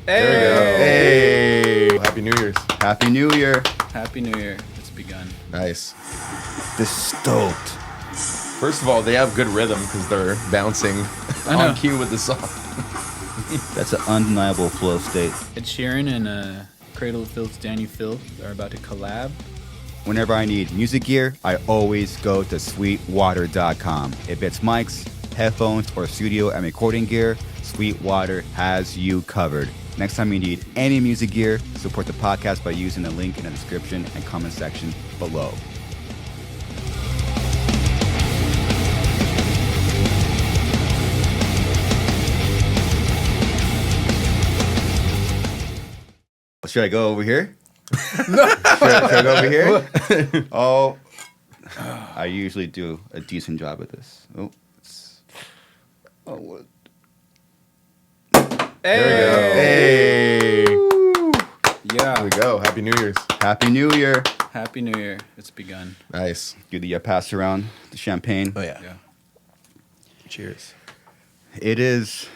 There we go. Hey. Happy New Year's. Happy New Year. Happy New Year. It's begun. Nice. This stoked. First of all, they have good rhythm because they're bouncing on cue with the song. That's an undeniable flow state. Ed Sheeran and Cradle of Filth's Dani Filth are about to collab. Whenever I need music gear, I always go to sweetwater.com. If it's mics, headphones, or studio and recording gear, Sweetwater has you covered. Next time you need any music gear, support the podcast by using the link in the description and comment section below. Should I go over here? No. Should I go over here? Oh, I usually do a decent job at this. What? There we go. Hey. Yeah. There we go. Happy New Year's. Happy New Year. Happy New Year. It's begun. Nice. Do the pass around the champagne. Oh, yeah. Cheers. It is,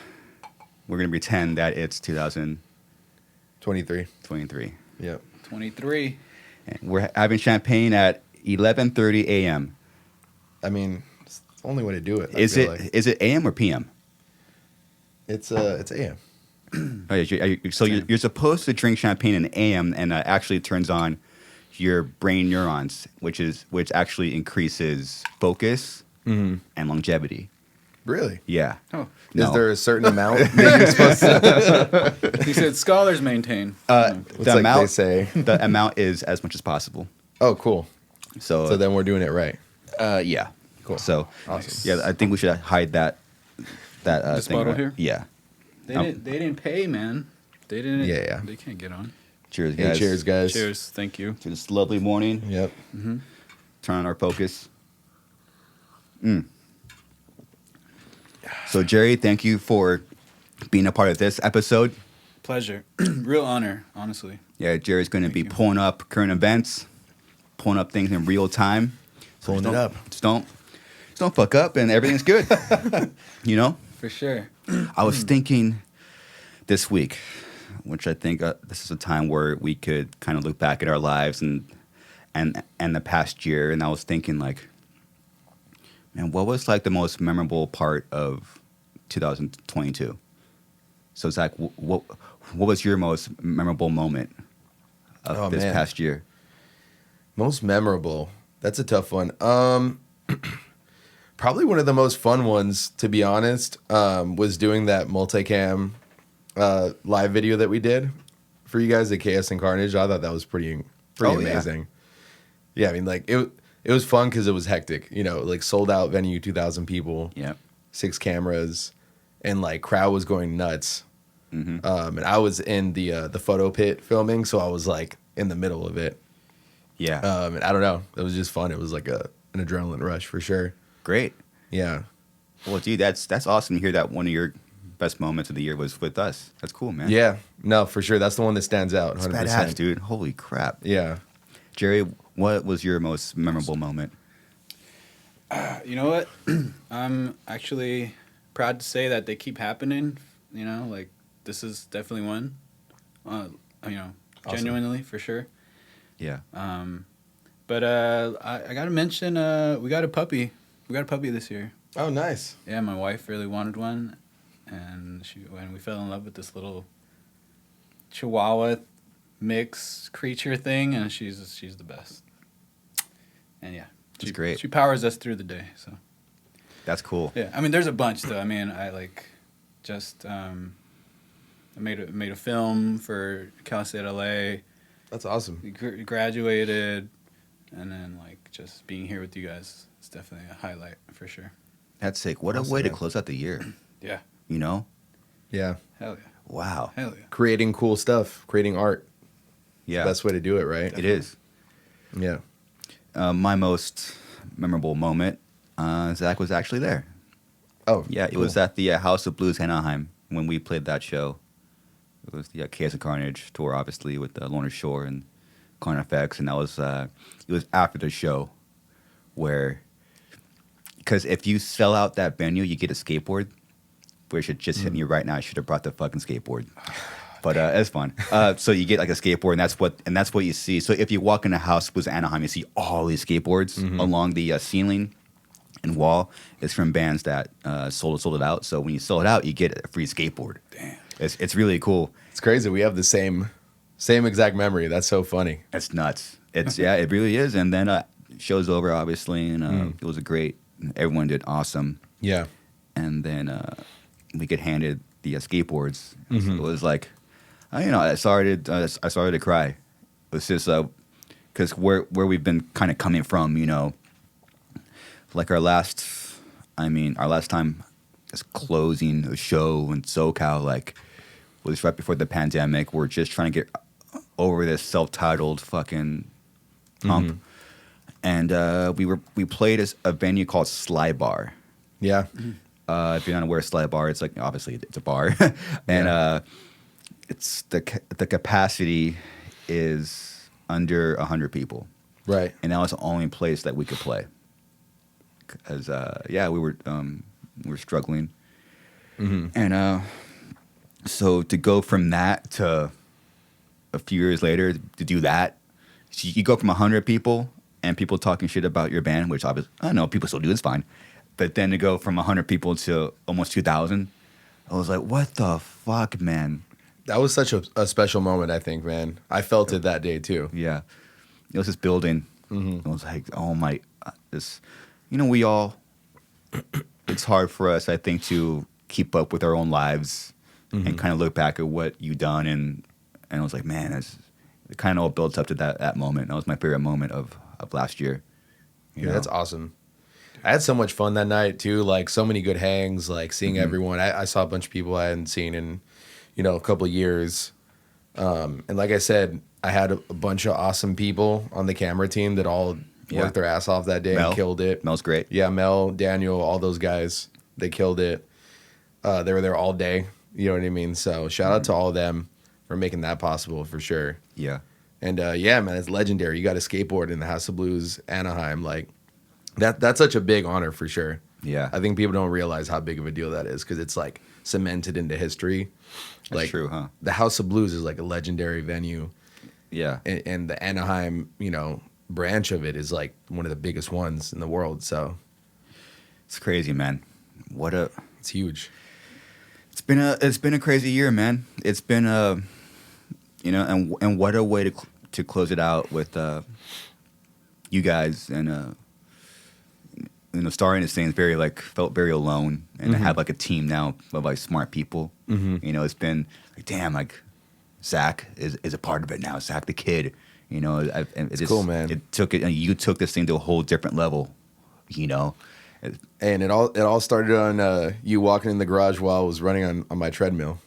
we're going to pretend that it's 23. 2023. Yep. 23. And we're having champagne at 11:30 a.m. I mean, it's the only way to do it. Is it a.m. or p.m.? It's AM. Oh, you're supposed to drink champagne in a.m. and actually turns on your brain neurons, which actually increases focus and longevity. Really? Yeah. Oh. No. Is there a certain amount that you're supposed to? He said scholars maintain. The amount they say. The amount is as much as possible. Oh, cool. So then we're doing it right. Yeah. Cool. So Awesome. yeah, I think we should hide that This thing bottle right here? Yeah. They didn't pay, man. They didn't. Yeah. They can't get on. Cheers, Hey, guys. cheers, guys. Cheers. Thank you. To this lovely morning. Yep. Turn on our focus. So, Jerry, thank you for being a part of this episode. Pleasure. Real honor, honestly. Yeah, Jerry's going to be you. pulling up current events, pulling up things in real time. So Pulling it up. Just don't fuck up, and everything's good. You know. For sure. I was thinking this week, which I think this is a time where we could kind of look back at our lives and the past year, and I was thinking like, man, what was like the most memorable part of 2022? So Zakk, what was your most memorable moment of this past year? Most memorable. That's a tough one. Probably one of the most fun ones, to be honest, was doing that multicam live video that we did for you guys at KS and Carnage. I thought that was pretty amazing. Yeah, I mean, like it was fun because it was hectic. You know, like sold out venue, 2,000 people. Yeah. 6 cameras, and like crowd was going nuts. And I was in the photo pit filming, so I was like in the middle of it. Yeah. And I don't know, it was just fun. It was like an adrenaline rush for sure. Great. Yeah. Well, dude, that's awesome to hear that one of your best moments of the year was with us. That's cool, man. Yeah. No, for sure. That's the one that stands out. 100%. That's badass, dude. Holy crap. Yeah. Jerry, what was your most memorable moment? You know what? I'm actually proud to say that they keep happening. You know, like this is definitely one. You know, Awesome. genuinely for sure. Yeah. But I gotta mention we got a puppy. We got a puppy this year. Oh, nice. Yeah, my wife really wanted one, and when we fell in love with this little Chihuahua mix creature thing, and she's the best. And yeah, She's great. She powers us through the day. So That's cool. yeah, I mean, there's a bunch though. I mean, I like just I made a film for Cal State LA. That's awesome. Graduated, and then like just being here with you guys is definitely a highlight for sure. That's sick. What Awesome, a way to man. close out the year. Yeah, You know? Yeah. hell yeah, Wow. hell yeah. Creating cool stuff, creating art. Yeah. Best way to do it, right? It is. Yeah. My most memorable moment, Zakk was actually there. Oh, Yeah, it was at the House of Blues Anaheim when we played that show. It was the KS and Carnage tour, obviously, with Lorna Shore and Clone FX, and that was it was after the show where, because if you sell out that venue, you get a skateboard, which it just hit me right now. I should have brought the fucking skateboard. But it's fun. So you get like a skateboard, and that's what you see. So if you walk in a house with Anaheim, you see all these skateboards along the ceiling and wall. It's from bands that sold it out. So when you sell it out, you get a free skateboard. Damn. It's really cool. It's crazy. We have the same exact memory. That's so funny. It's nuts. It's it really is. And then show's over, obviously, and it was a great. Everyone did awesome. Yeah. And then we get handed the skateboards. So it was like, I started to cry. It was just because where we've been kind of coming from, like our last time just closing a show in SoCal, like was right before the pandemic. We're just trying to get over this self-titled fucking hump. And we played at a venue called Sly Bar. Yeah. If you're not aware of Sly Bar, it's like obviously it's a bar, and it's the capacity is under 100 people, Right. and that was the only place that we could play. Because we were struggling, and so to go from that to a few years later to do that, so you go from 100 people and people talking shit about your band, which obviously I know people still do, it's fine. But then to go from 100 people to almost 2,000, I was like, what the fuck, man? That was such a special moment, I think, man. I felt it that day, too. Yeah. It was this building. I was like, oh my, this, we all, it's hard for us, I think, to keep up with our own lives and kind of look back at what you've done. And I was like, man, it kind of all built up to that moment. That was my favorite moment of last year. Yeah, that's awesome. I had so much fun that night too. Like so many good hangs. Like seeing everyone. I saw a bunch of people I hadn't seen in, a couple of years. And like I said, I had a bunch of awesome people on the camera team that all worked their ass off that day and killed it. Mel's great. Yeah, Mel, Daniel, all those guys, they killed it. They were there all day. You know what I mean? So shout out to all of them for making that possible for sure. Yeah. And man, it's legendary. You got a skateboard in the House of Blues, Anaheim, like. That's such a big honor for sure. Yeah. I think people don't realize how big of a deal that is because it's like cemented into history. That's like, true, huh? The House of Blues is like a legendary venue. Yeah. And the Anaheim, branch of it is like one of the biggest ones in the world. So it's crazy, man. It's huge. It's been a crazy year, man. It's been and what a way to close it out with you guys and starting this thing felt very alone, and I have like a team now of like smart people. It's been like, damn, like Zakk is a part of it now. Zack the Kid, it's cool, man. You took this thing to a whole different level, And it all started on you walking in the garage while I was running on my treadmill.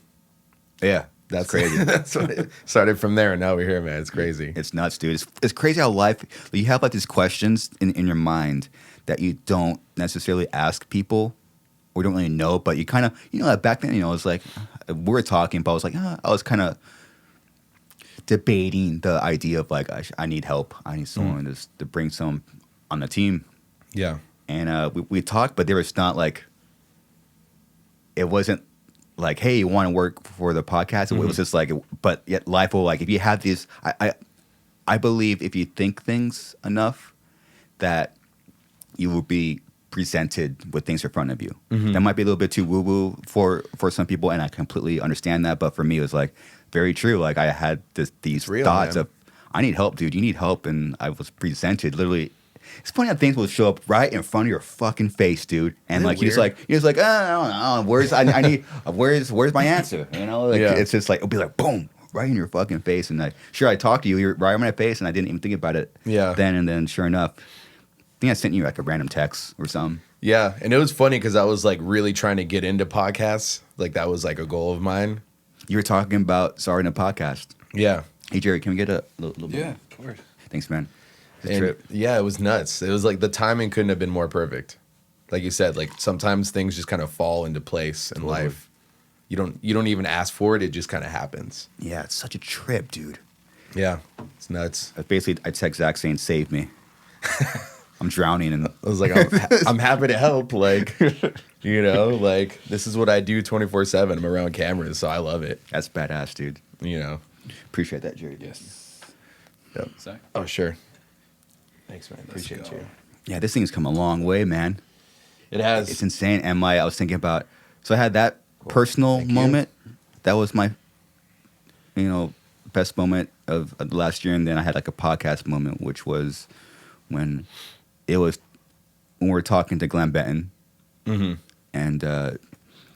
Yeah. That's crazy. That's what it started from there, and now we're here, man. It's crazy. It's nuts, dude. It's crazy how you have like these questions in your mind that you don't necessarily ask people or don't really know, but you kind of, back then, it's like we were talking, but I was like, I was kind of debating the idea of like, I need help. I need someone to bring some on the team. Yeah. And we talked, but there was not like, it wasn't like, hey, you want to work for the podcast? It was just like, but yet life will, like, if you have these, I believe if you think things enough, that you will be presented with things in front of you. That might be a little bit too woo-woo for some people, and I completely understand that. But for me, it was like very true. Like I had these thoughts of, I need help, dude. You need help, and I was presented literally. It's funny how things will show up right in front of your fucking face, dude. And like you're just like, I don't know. Where's my answer? It's just like it'll be like boom, right in your fucking face. And I talked to you, you're right in my face, and I didn't even think about it. Yeah. Then and then, sure enough, I think I sent you like a random text or something. Yeah, and it was funny because I was like really trying to get into podcasts. Like that was like a goal of mine. You were talking about starting a podcast. Yeah. Hey Jerry, can we get a little Yeah, of course. Thanks, man. Trip. Yeah, it was nuts. It was like the timing couldn't have been more perfect. Like you said, like sometimes things just kind of fall into place in life. You don't even ask for it; it just kind of happens. Yeah, it's such a trip, dude. Yeah, it's nuts. Basically, I text Zakk saying, "Save me." I'm drowning, and I was like, I'm happy to help. Like, like this is what I do 24/7. I'm around cameras, so I love it. That's badass, dude. you know. Appreciate that, Jerry. Yes. Yep. Sorry. Oh, sure. Thanks, man. Let's Appreciate go. you. Yeah, this thing's come a long way, man. It has. It's insane. And I was thinking about, so I had that Cool. personal Thank you. moment. That was my, best moment of the last year. And then I had like a podcast moment, which was when we were talking to Glen Benton. Mm-hmm. And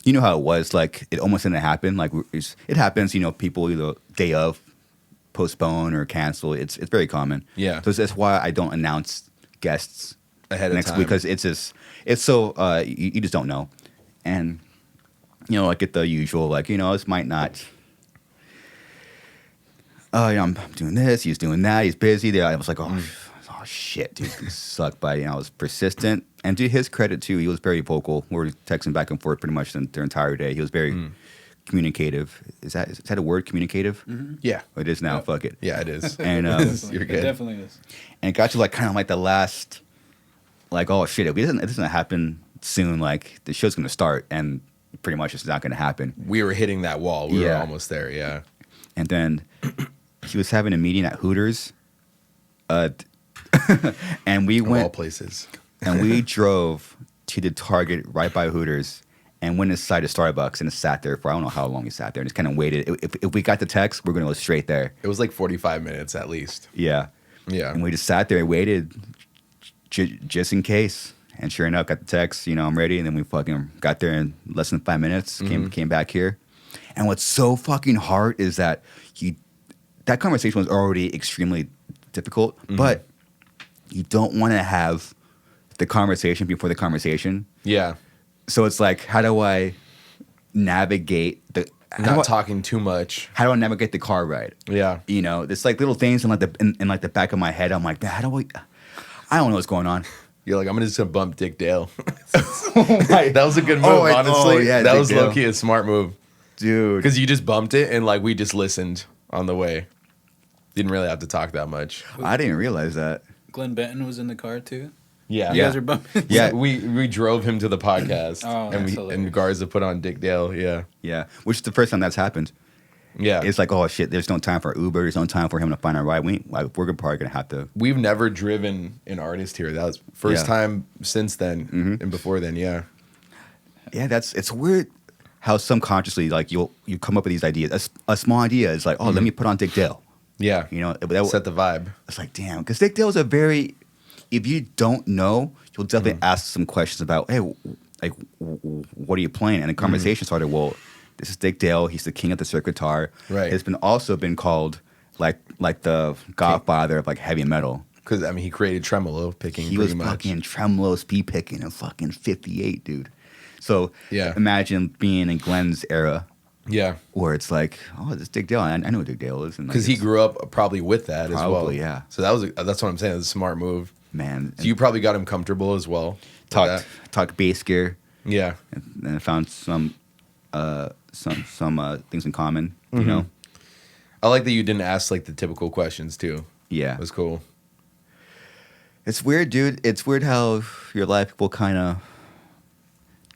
you know how it was, like it almost didn't happen. Like it happens, people either day of postpone or cancel. It's very common. Yeah. So that's why I don't announce guests Ahead of next time. week, because it's so you just don't know. And I get the usual, like, this might not. I'm doing this. He's doing that. He's busy. I was like, oh shit, dude, this sucked. But I was persistent. And to his credit too, he was very vocal. We were texting back and forth pretty much the entire day. He was very communicative. Is that a word? Communicative? Mm-hmm. Yeah. Oh, it is now. Yeah. Fuck it. Yeah, it is. And You're It good. definitely is. and it got to like kind of like the last, like, oh shit, if it doesn't happen soon, like the show's gonna start, and pretty much it's not gonna happen. We were hitting that wall. We were Yeah. almost there. Yeah. And then he was having a meeting at Hooters, and we Of all went places. and we drove to the Target right by Hooters and went inside a Starbucks and sat there for I don't know how long we sat there and just kind of waited. If we got the text, we're gonna go straight there. It was like 45 minutes at least. Yeah. Yeah. And we just sat there and waited just in case. And sure enough, got the text, I'm ready. And then we fucking got there in less than 5 minutes, came back here. And what's so fucking hard is that that conversation was already extremely difficult, but you don't want to have the conversation before the conversation. Yeah. So it's like, how do I navigate Not talking too much. how do I navigate the car ride? Yeah. There's like little things in like the back of my head. I'm like, man, I don't know what's going on. You're like, I'm just gonna bump Dick Dale. That was a good move, honestly. yeah, that Dick was Dale. low key a smart move. Dude. Because you just bumped it and like we just listened on the way. Didn't really have to talk that much. I didn't realize that. Glen Benton was in the car too. Yeah. You guys are bumping. Yeah. We drove him to the podcast Oh, and that's hilarious. Garza put on Dick Dale. Yeah. Yeah. Which is the first time that's happened. Yeah. It's like, oh shit, there's no time for Uber. There's no time for him to find a ride. We're probably going to have to. We've never driven an artist here. That was first Yeah. time since then and before then. Yeah. Yeah, it's weird how subconsciously, like, you come up with these ideas. A small idea is like, oh, let me put on Dick Dale. Yeah. Set the vibe. It's like, damn, because Dick Dale's if you don't know, you'll definitely ask some questions about, hey, like, what are you playing? And the conversation started, well, this is Dick Dale. He's the king of the circuit guitar. Right. It's also been called like the godfather of like heavy metal. Because, I mean, he created tremolo picking He pretty was much. fucking tremolo speed picking in fucking 58, dude. So Yeah. imagine being in Glen's era Yeah. where it's like, oh, this is Dick Dale. I know who Dick Dale is. Because he grew up probably with that as well. Probably, yeah. So that's what I'm saying. It's a smart move. Man. So you probably got him comfortable as well. with that. talked bass gear. Yeah. And I found some things in common, you know? I like that you didn't ask like the typical questions too. Yeah. It was cool. It's weird, dude. It's weird how your life will kind of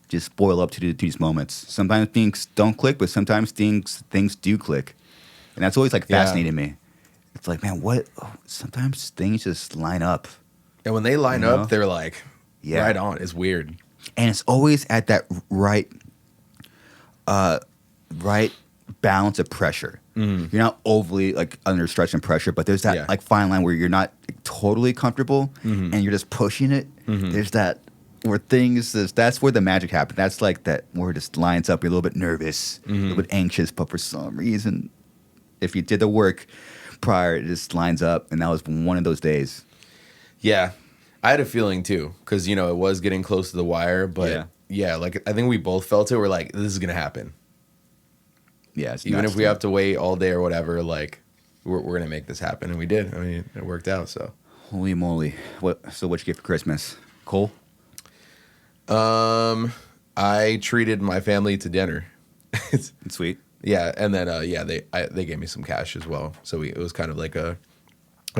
just boil up to these moments. Sometimes things don't click, but sometimes things do click. And that's always like Yeah. fascinating me. It's like, man, sometimes things just line up. And when they line You know? up, they're like Yeah. right on. It's weird. And it's always at that right balance of pressure. You're not overly like under stress and pressure, but there's that Yeah. like fine line where you're not totally comfortable and you're just pushing it. There's that where that's where the magic happens. That's like that where it just lines up. You're a little bit nervous, a little bit anxious, but for some reason, if you did the work prior, it just lines up. And that was one of those days. Yeah. I had a feeling too, because it was getting close to the wire, but yeah, like I think we both felt it. We're like, this is gonna happen. Yeah, it's Even nuts, if we dude. have to wait all day or whatever, like we're gonna make this happen, and we did. I mean, it worked out. So, Holy moly! So what you get for Christmas? Cole? I treated my family to dinner. It's sweet. Yeah, and then they gave me some cash as well. So it was kind of like a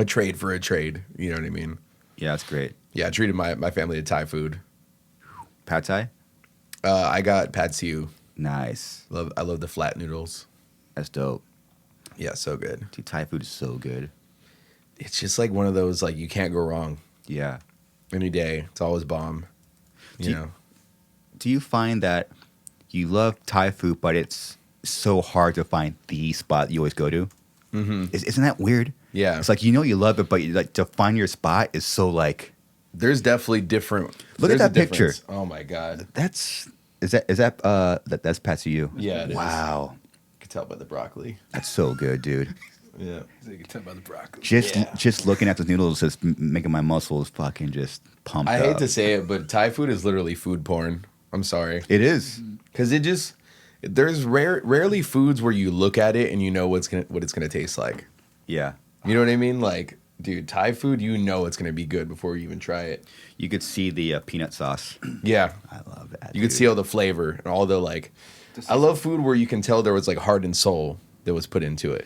trade for a trade. You know what I mean? Yeah, that's great. Yeah, I treated my family to Thai food. Pad Thai? I got pad see ew. Nice. I love the flat noodles. That's dope. Yeah, so good. Dude, Thai food is so good. It's just like one of those like you can't go wrong. Yeah. Any day, it's always bomb. You know. Do you find that you love Thai food, but it's so hard to find the spot you always go to? Mm-hmm. Isn't that weird? Yeah. It's like you love it, but like to find your spot is so like. There's definitely different. Look at that picture. Oh my god. That's Patsy you. Yeah. It wow. You can tell by the broccoli. That's so good, dude. Yeah. So you can tell by the broccoli. Just looking at those noodles is making my muscles fucking just pumped I up. hate to say it, but Thai food is literally food porn. I'm sorry. It is. Because there's rarely foods where you look at it and you know what it's gonna taste like. Yeah. You know what I mean? Like, dude, Thai food, you know it's gonna be good before you even try it. You could see the peanut sauce. Yeah. I love that. You could see all the flavor and all the like. I love food where you can tell there was like heart and soul that was put into it.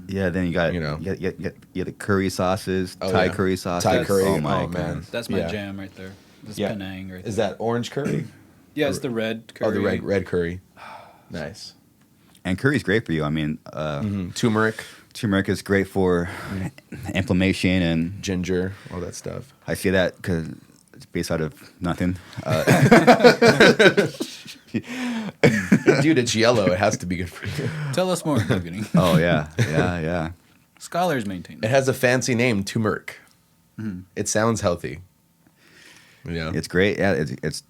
Yeah, then you got You know. you got the curry sauces, Oh, Thai yeah. curry sauces. Thai curry. Oh my Oh, man. goodness. That's my Yeah. jam right there. This Yeah. Penang right there. Is that orange curry? Yeah, it's the red curry. Oh, the red curry. Nice. And curry's great for you. I mean, Turmeric, turmeric is great for inflammation, and ginger, all that stuff. I say that because it's based out of nothing. Dude, it's yellow. It has to be good for you. Tell us more. No kidding. Oh yeah. Scholars maintain. It has a fancy name, turmeric. It sounds healthy. Yeah. It's great. Yeah, it's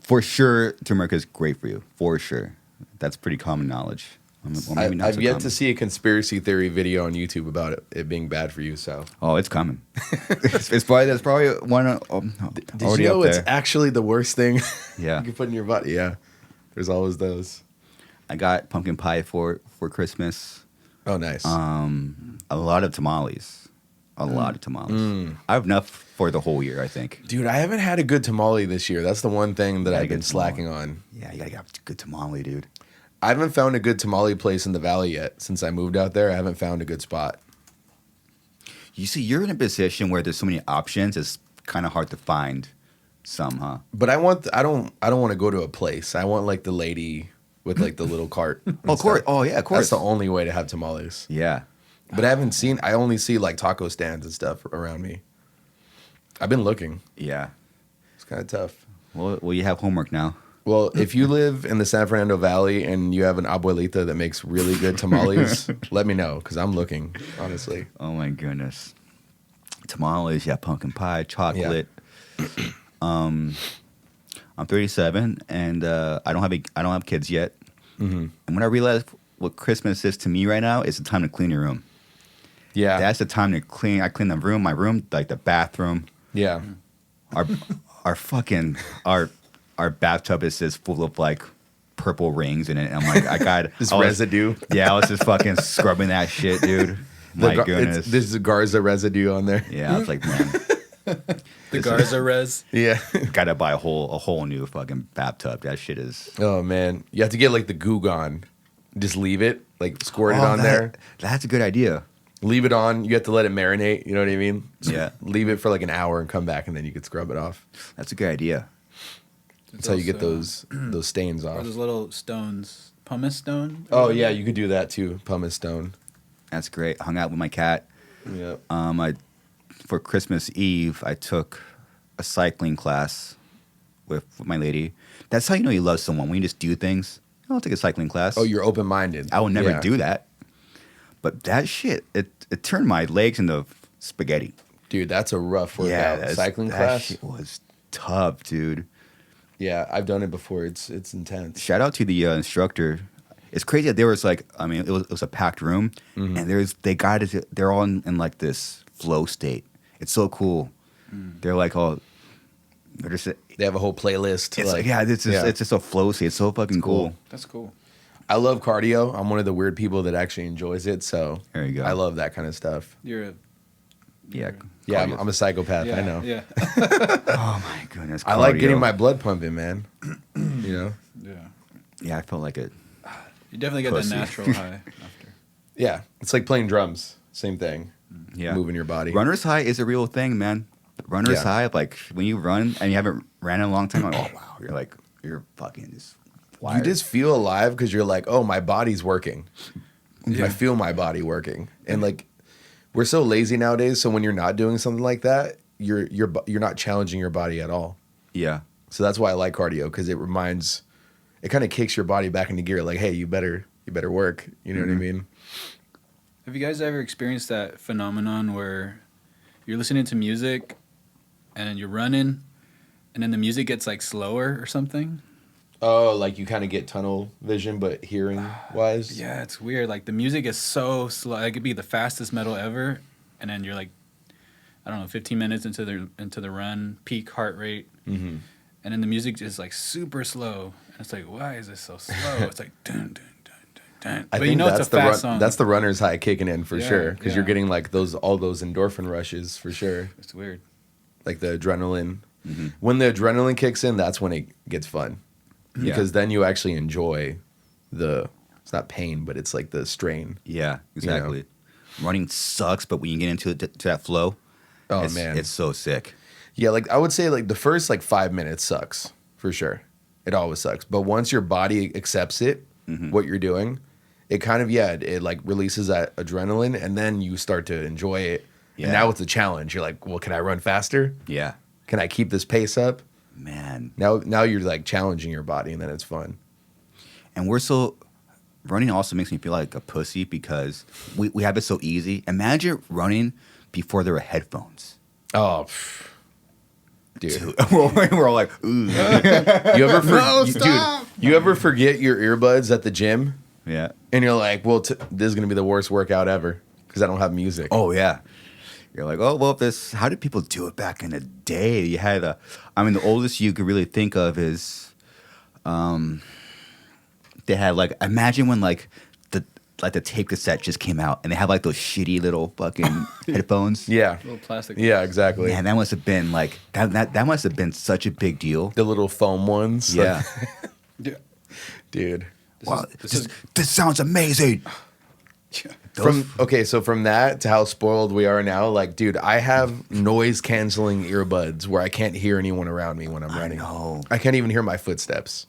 for sure. Turmeric is great for you, for sure. That's pretty common knowledge. Well, maybe not I've so yet common. to see a conspiracy theory video on YouTube about it being bad for you. So, Oh, it's coming. It's probably one did already you know up it's there. actually the worst thing Yeah. you can put in your body? Yeah, there's always those. I got pumpkin pie for Christmas. Oh, nice. A lot of tamales. A lot of tamales. I have enough for the whole year, I think. Dude, I haven't had a good tamale this year. That's the one thing that Gotta I've been get tamale. slacking on. Yeah, you gotta get a good tamale, dude. I haven't found a good tamale place in the valley yet. Since I moved out there, I haven't found a good spot. You see, you're in a position where there's so many options. It's kind of hard to find some, huh? But I don't want to go to a place. I want like the lady with like the little cart. and Oh, of course. stuff. Oh, yeah, of course. That's the only way to have tamales. Yeah. But I only see like taco stands and stuff around me. I've been looking. Yeah. It's kind of tough. Well, you have homework now. Well, if you live in the San Fernando Valley and you have an abuelita that makes really good tamales, let me know because I'm looking, honestly. Oh my goodness. Tamales, yeah, pumpkin pie, chocolate. I'm 37 and I don't have kids yet. And when I realized what Christmas is to me right now, it's the time to clean your room. Yeah. That's the time to clean. I clean the room, my room, like the bathroom. Yeah. Our bathtub is just full of like purple rings in it. And I'm like, This residue. Yeah, I was just fucking scrubbing that shit, dude. My goodness. There's a Garza residue on there. Yeah, I was like, man, The Garza res. Yeah. gotta buy a whole new fucking bathtub. That shit is. Oh, man. You have to get like the goo gone. Just leave it, like squirt it on there. That's a good idea. Leave it on. You have to let it marinate. You know what I mean? Yeah. Leave it for like an hour and come back, and then you could scrub it off. That's a good idea. That's how you get those stains Or off. those little stones. Pumice stone? Oh yeah, you could do that too. Pumice stone. That's great. Hung out with my cat. Yeah. For Christmas Eve, I took a cycling class with my lady. That's how you know you love someone, when you just do things. I'll take a cycling class. Oh, you're open minded. I would never do that. But that shit, it turned my legs into spaghetti. Dude, that's a rough workout. Cycling that class. shit was tough, dude. Yeah, I've done it before. It's intense. Shout out to the instructor. It's crazy that there was like, I mean, it was a packed room, and they're all in like this flow state. It's so cool. They're like all, they're just. They have a whole playlist. It's just a flow state. It's so fucking cool. That's cool. I love cardio. I'm one of the weird people that actually enjoys it. So There you go. I love that kind of stuff. You're a. Yeah. Yeah, I'm a psychopath. Yeah, I know. Yeah. Oh my goodness. I like cardio. getting my blood pumping, man. You know. Yeah. Yeah, I felt like it. You definitely get Pussy. that natural high after. Yeah, it's like playing drums. Same thing. Yeah. Moving your body. Runner's high is a real thing, man. Runner's Yeah. high, like when you run and you haven't ran in a long time, like, oh wow, you're fucking just You wired. just feel alive because you're like, oh, my body's working. I feel my body working. And like, we're so lazy nowadays. So when you're not doing something like that, you're not challenging your body at all. Yeah. So that's why I like cardio, because it kind of kicks your body back into gear. Like, hey, you better work. You know what I mean? Have you guys ever experienced that phenomenon where you're listening to music and then you're running and then the music gets like slower or something? Oh, like you kind of get tunnel vision, but hearing wise? Yeah, it's weird. Like the music is so slow. It could be the fastest metal ever. And then you're like, I don't know, 15 minutes into the run, peak heart rate. Mm-hmm. And then the music is like super slow. And it's like, why is this so slow? It's like, dun, dun, dun, dun, dun. I But think you know it's a fast song. That's the runner's high kicking in for Yeah, sure, because yeah. you're getting like all those endorphin rushes for sure. It's weird. Like the adrenaline. Mm-hmm. When the adrenaline kicks in, that's when it gets fun. Yeah. Because then you actually enjoy it's not pain, but it's like the strain. Yeah, exactly. Running sucks, but when you get into to that flow, Oh, man. it's so sick. Yeah, like I would say like the first like 5 minutes sucks for sure. It always sucks. But once your body accepts it, what you're doing, it kind of, it like releases that adrenaline, and then you start to enjoy it. Yeah. And now it's a challenge. You're like, well, can I run faster? Yeah. Can I keep this pace up? Man. Now you're like challenging your body, and then it's fun. And running also makes me feel like a pussy because we have it so easy. Imagine running before there were headphones. Oh, dude. We're all like, ooh. You ever No, stop! Dude, you ever forget your earbuds at the gym? Yeah. And you're like, well, this is going to be the worst workout ever because I don't have music. Oh, yeah. You're like, oh, well, how did people do it back in the day? You had the oldest you could really think of is, they had like, imagine when like the tape cassette just came out and they have like those shitty little fucking headphones. Yeah. Little plastic. Yeah, exactly. Man, that must have been like, that must have been such a big deal. The little foam ones. Yeah. Yeah. Dude. Wow, this sounds amazing. So from that to how spoiled we are now, like, dude, I have noise canceling earbuds where I can't hear anyone around me when I'm running. know. I can't even hear my footsteps.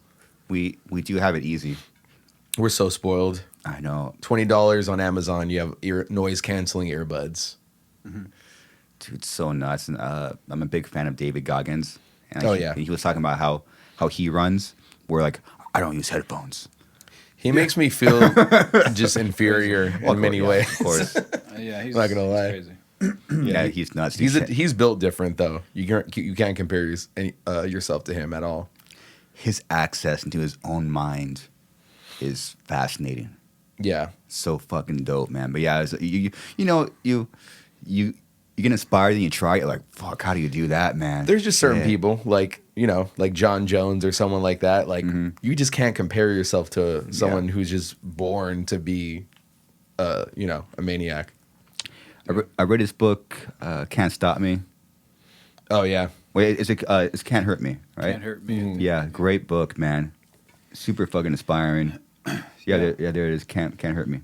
We do have it easy. We're so spoiled. I know. $20 on Amazon, you have noise canceling earbuds. Dude, it's so nuts. And I'm a big fan of David Goggins. And he was talking about how he runs, where like, I don't use headphones. He makes me feel just inferior in many ways. Of course. Yeah, he's Not gonna lie. Crazy. Yeah, he's nuts. He's built different though. You can't compare yourself to him at all. His access into his own mind is fascinating. Yeah. So fucking dope, man. But yeah, you get inspired and you try it. Like, fuck, how do you do that, man? There's just certain people like John Jones or someone like that. Like you just can't compare yourself to someone who's just born to be, a maniac. I read his book, Can't Stop Me. Oh yeah. Wait, it's Can't Hurt Me, right? Can't hurt me. Yeah, great book, man. Super fucking inspiring. There it is. Can't Hurt Me.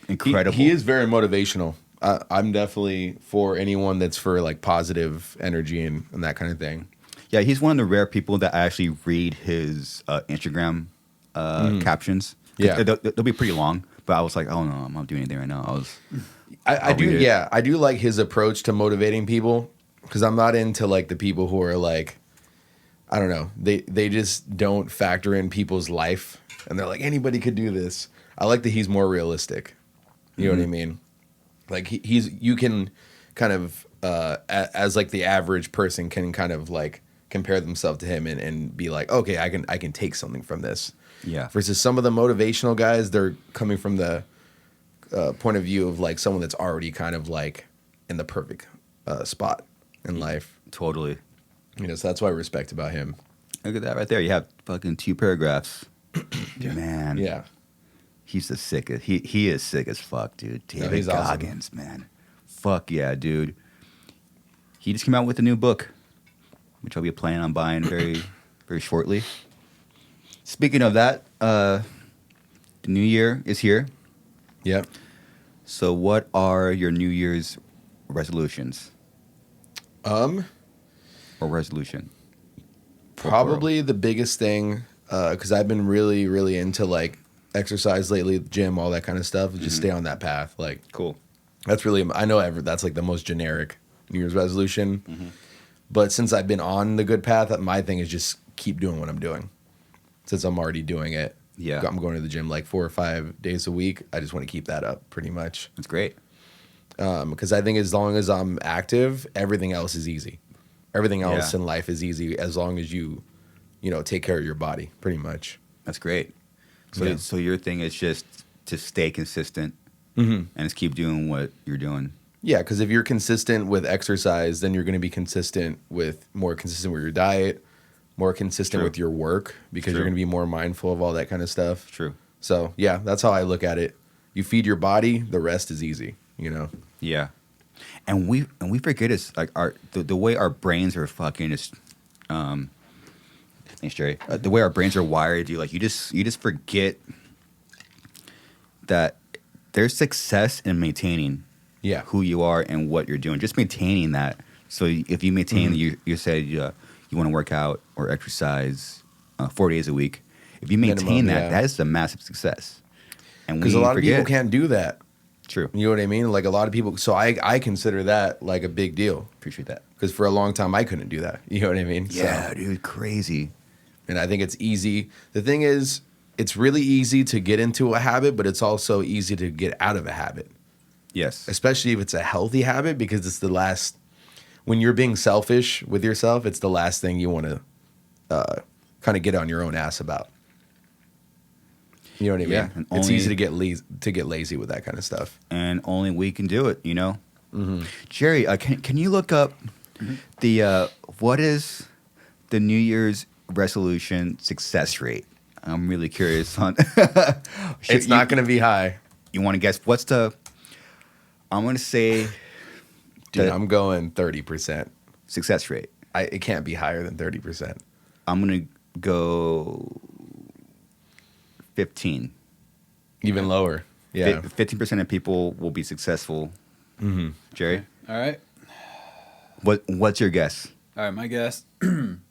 Incredible. He is very motivational. I'm definitely for anyone that's for like positive energy and that kind of thing. Yeah, he's one of the rare people that I actually read his Instagram captions. Yeah. They'll be pretty long, but I was like, oh no, I'm not doing anything right now. I do like his approach to motivating people, because I'm not into like the people who are like, I don't know, they just don't factor in people's life and they're like, anybody could do this. I like that he's more realistic. You know what I mean? Like you can kind of as like the average person can kind of like compare themselves to him and be like, okay, I can take something from this. Yeah. Versus some of the motivational guys, they're coming from the point of view of like someone that's already kind of like in the perfect spot in life. Totally. So that's what I respect about him. Look at that right there. You have fucking 2 paragraphs. Man. Yeah. He's the sickest. He is sick as fuck, dude. David he's awesome. Goggins, man. Fuck yeah, dude. He just came out with a new book, which I'll be planning on buying very, very shortly. Speaking of that, the new year is here. Yep. So what are your New Year's resolutions? Or resolution? Probably the biggest thing, because I've been really, really into like exercise lately, gym, all that kind of stuff. Just stay on that path. Like, Cool. that's really, I know that's like the most generic New Year's resolution. But since I've been on the good path, my thing is just keep doing what I'm doing. Since I'm already doing it. Yeah. I'm going to the gym like 4 or 5 days a week. I just want to keep that up pretty much. That's great. Because I think as long as I'm active, everything else is easy. Everything else in life is easy as long as you take care of your body, pretty much. That's great. So, Yeah. so your thing is just to stay consistent and just keep doing what you're doing. Yeah, because if you're consistent with exercise, then you're going to be more consistent with your diet, more consistent True. with your work, because True. you're going to be more mindful of all that kind of stuff. True. So, yeah, that's how I look at it. You feed your body, the rest is easy, Yeah. And we forget it's like the way our brains are fucking is thanks, Jerry. The way our brains are wired, you just forget that there's success in maintaining Yeah. who you are and what you're doing. Just maintaining that. So if you maintain, you said you want to work out or exercise 4 days a week. If you maintain Minimum, that is a massive success. And Because a lot of people can't do that. True. You know what I mean? Like a lot of people. So I consider that like a big deal. Appreciate that. Because for a long time, I couldn't do that. You know what I mean? Yeah, So, dude, crazy. and I think it's easy. The thing is, it's really easy to get into a habit, but it's also easy to get out of a habit. Yes. Especially if it's a healthy habit, because it's the last. When you're being selfish with yourself, it's the last thing you want to kind of get on your own ass about. You know what I mean? Yeah, and It's only- easy to get lazy with that kind of stuff. And only we can do it, Jerry, can you look up the what is the New Year's resolution success rate? I'm really curious on. It's not going to be high. You want to guess what's the? I'm going to say, Dude, the I'm going 30%. success rate. It can't be higher than 30%. I'm going to go 15. Even lower. Yeah. 15% of people will be successful. Jerry, All right. what's your guess? All right, my guess.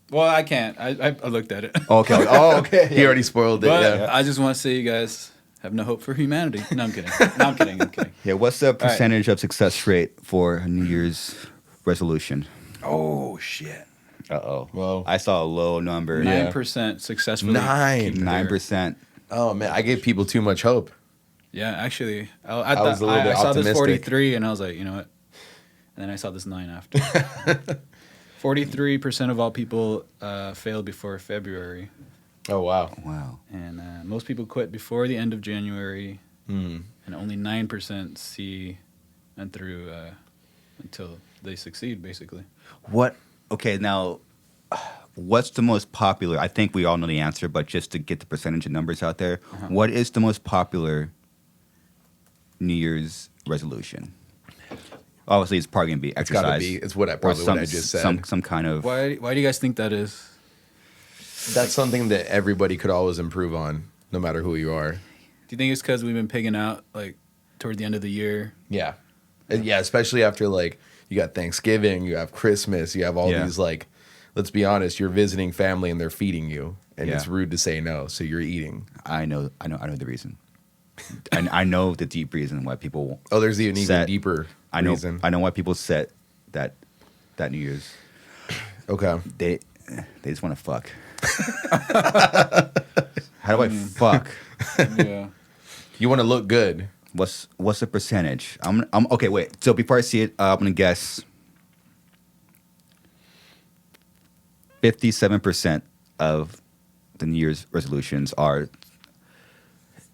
Well, I can't. I looked at it. Okay. Oh, okay. He already spoiled it. But Yeah. I just want to say you guys have no hope for humanity. No, I'm kidding. I'm kidding. Yeah, what's the percentage of success rate for a New Year's resolution? Oh, shit. Uh-oh. Whoa. I saw a low number. 9% successfully. 9%. Oh, man. I gave people too much hope. Yeah, actually. I was a little bit saw this optimistic. 43 and I was like, you know what? And then I saw this 9 after. 43% of all people failed before February. Oh, wow. Wow. And most people quit before the end of January. Hmm. And only 9% see and through until they succeed, basically. Okay, now, what's the most popular? I think we all know the answer, but just to get the percentage of numbers out there, what is the most popular New Year's resolution? Obviously, it's probably going to be It's exercise. got to be. It's what I just said. Some kind of... Why do you guys think that is? That's something that everybody could always improve on, no matter who you are. Do you think it's because we've been pigging out like toward the end of the year? Yeah. Yeah, especially after like you got Thanksgiving, you have Christmas, you have all these like, let's be honest, you're visiting family and they're feeding you, and it's rude to say no, so you're eating. I know the reason. I know the deep reason why people... Oh, there's an even deeper reason. I know why people set that New Year's. Okay. They just want to fuck. How do I fuck? Yeah. You want to look good. What's the percentage? I'm okay. Wait. So before I see it, I'm gonna guess 57% of the New Year's resolutions are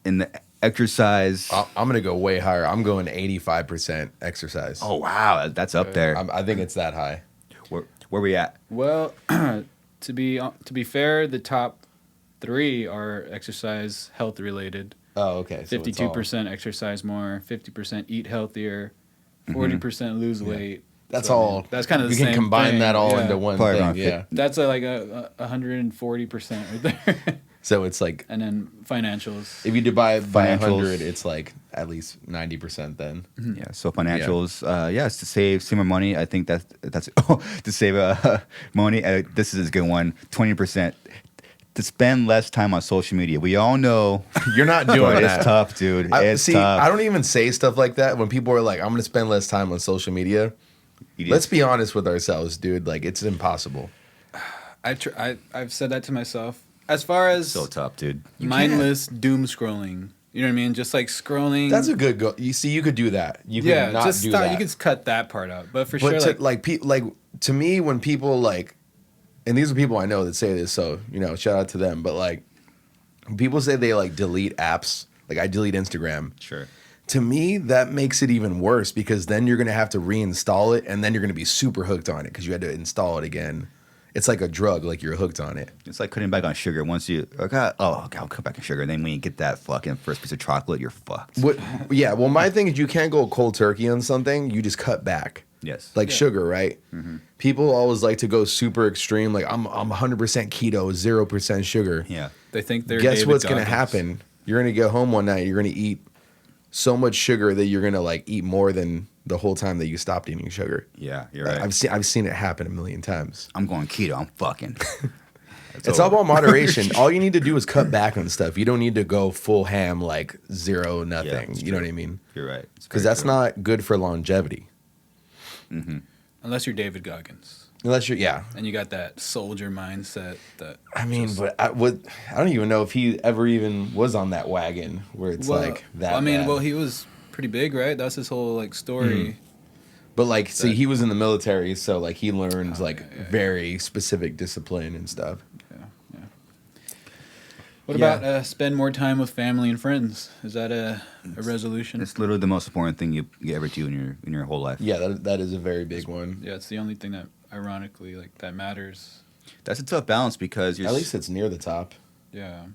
in the exercise. I'm going to go way higher. I'm going 85% exercise. Oh wow, that's up there. I think it's that high. Where we at? Well, to be fair, the top 3 are exercise health related. Oh, okay. So 52% exercise more, 50% eat healthier, 40% lose weight. That's So, all. That's kind of the you same can combine thing. that all Yeah. into one Probably thing. around Yeah. That's like a 140% right there. So it's like And then financials. if you divide by Financials. 100, it's like at least 90% then. Yeah. So financials. It's to save more money. I think that's to save money. This is a good one. 20% to spend less time on social media. We all know You're not doing but that. it's tough, dude. It's See, tough. I don't even say stuff like that when people are like, I'm going to spend less time on social media. Let's be honest with ourselves, dude. Like, it's impossible. I've said that to myself. As far as So tough, dude. mindless doom scrolling, you know what I mean? Just like scrolling. That's a good goal. You see, you could do that. You could not just do stop. that. You could cut that part out. But for But sure, to, to me, when people like, and these are people I know that say this, so shout out to them. But like, when people say they like delete apps, like I delete Instagram. Sure. To me, that makes it even worse because then you're gonna have to reinstall it, and then you're gonna be super hooked on it because you had to install it again. It's like a drug, like you're hooked on it. It's like cutting back on sugar. Once you, I'll cut back on sugar. And then when you get that fucking first piece of chocolate, you're fucked. Yeah, well, my thing is you can't go cold turkey on something. You just cut back. Yes. Like sugar, right? Mm-hmm. People always like to go super extreme. Like, I'm 100% keto, 0% sugar. Yeah. they think they're. Guess David what's going to Goggins. happen? You're going to get home one night. You're going to eat so much sugar that you're going to, like, eat more than the whole time that you stopped eating sugar. Yeah, you're right. I've seen it happen a million times. I'm going keto. I'm fucking. It's all about moderation. All you need to do is cut back on stuff. You don't need to go full ham, like zero, nothing. it's You know true. what I mean? You're right. Because that's not good for longevity. Mm-hmm. Unless you're David Goggins Unless you're, yeah. and you got that soldier mindset. That I mean, but I don't even know if he ever even was on that wagon where it's like that. bad. well, he was pretty big, right? That's his whole like story. But like, see, he was in the military, so like he learns very specific discipline and stuff. Yeah. What about spend more time with family and friends? Is that a resolution? It's literally the most important thing you ever do in your whole life. Yeah, that is a very big one. Yeah, it's the only thing that ironically that matters. That's a tough balance because you're At least it's near the top. Yeah,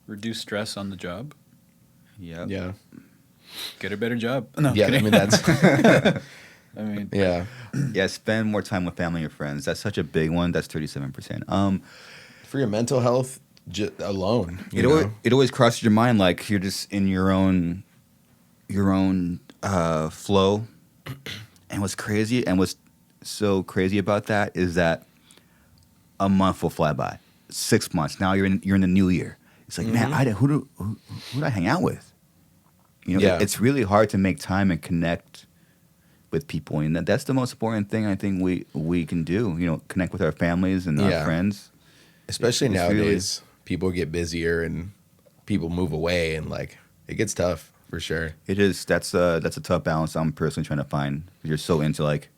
reduce stress on the job. Yeah. Get a better job. No, Yeah, kidding. I mean, that's... I mean, yeah. Yeah, spend more time with family and friends. That's such a big one. That's 37%. For your mental health alone, it always crosses your mind like you're just in your own flow. And what's so crazy about that is that a month will fly by. 6 months. Now you're in the new year. It's like, man, who do I hang out with? It's really hard to make time and connect with people, and that's the most important thing I think we can do. Connect with our families and our friends. Especially nowadays, people get busier and people move away, and like it gets tough for sure. It is. That's a tough balance I'm personally trying to find. You're so into like,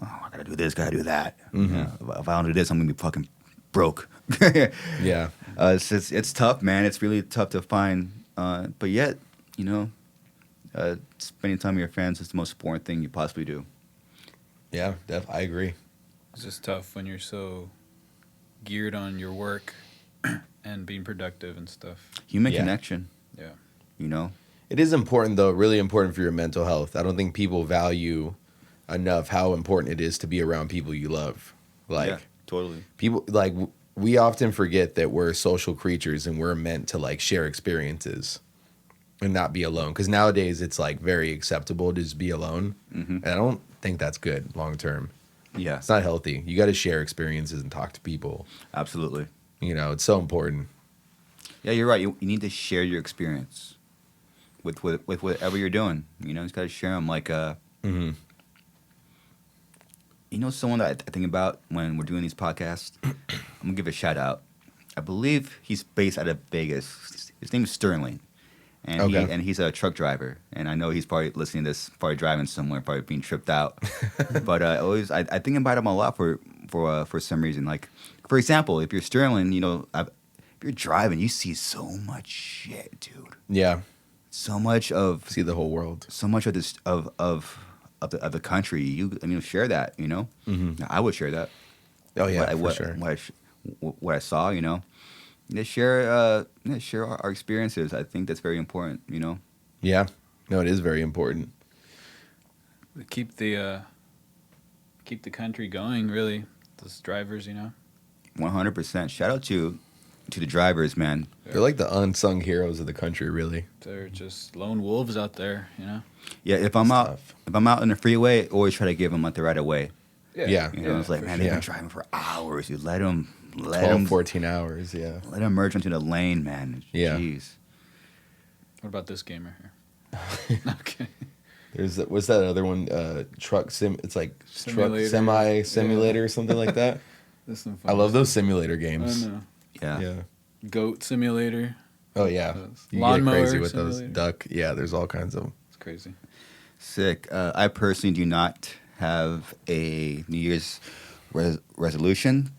oh, I gotta do this, gotta do that. Mm-hmm. If I don't do this, I'm gonna be fucking broke. Yeah. It's tough, man. It's really tough to find. But yet, spending time with your friends is the most important thing you possibly do. Yeah, I agree. it's just tough when you're so geared on your work and being productive and stuff. Human connection. Yeah. It is important, though, really important for your mental health. I don't think people value enough how important it is to be around people you love. Like, totally. people, like, we often forget that we're social creatures and we're meant to, like, share experiences and not be alone. Because nowadays it's, like, very acceptable to just be alone. Mm-hmm. And I don't think that's good long term. Yeah. It's not healthy. You got to share experiences and talk to people. Absolutely. It's so important. Yeah, you're right. You need to share your experience with whatever you're doing. You just got to share them. Like, Mm-hmm. Someone that I think about when we're doing these podcasts, I'm going to give a shout out. I believe he's based out of Vegas. His name is Sterling. And he's a truck driver. And I know he's probably listening to this, probably driving somewhere, probably being tripped out. But I think about him a lot for some reason. Like, for example, if you're Sterling, if you're driving, you see so much shit, dude. Yeah. So much of See the whole world. so much of this of the country. You share that. Mm-hmm. I would share that. Oh, yeah, what, for what, sure. what I saw. Share our experiences. I think that's very important. Yeah. No, it is very important. Keep the country going, really. Those drivers, 100%. Shout out to the drivers, man. They're like the unsung heroes of the country, really. They're just lone wolves out there, Yeah, if I'm tough. out in the freeway, always try to give them like the right of way. Yeah. It's like, for man, sure. they've been driving for hours. You let them let 12, him 14 hours. Yeah. let him merge into the lane, man. Yeah. Jeez. What about this gamer here? Okay. What's that other one? Truck sim. It's like truck Simulator. semi simulator Yeah. or something like that. This one I love those simulator games. I know. Yeah. Yeah. Goat simulator. Oh yeah. You get Lawnmower crazy with simulator. those duck. Yeah. There's all kinds of them. It's crazy. Sick. I personally do not have a New Year's resolution.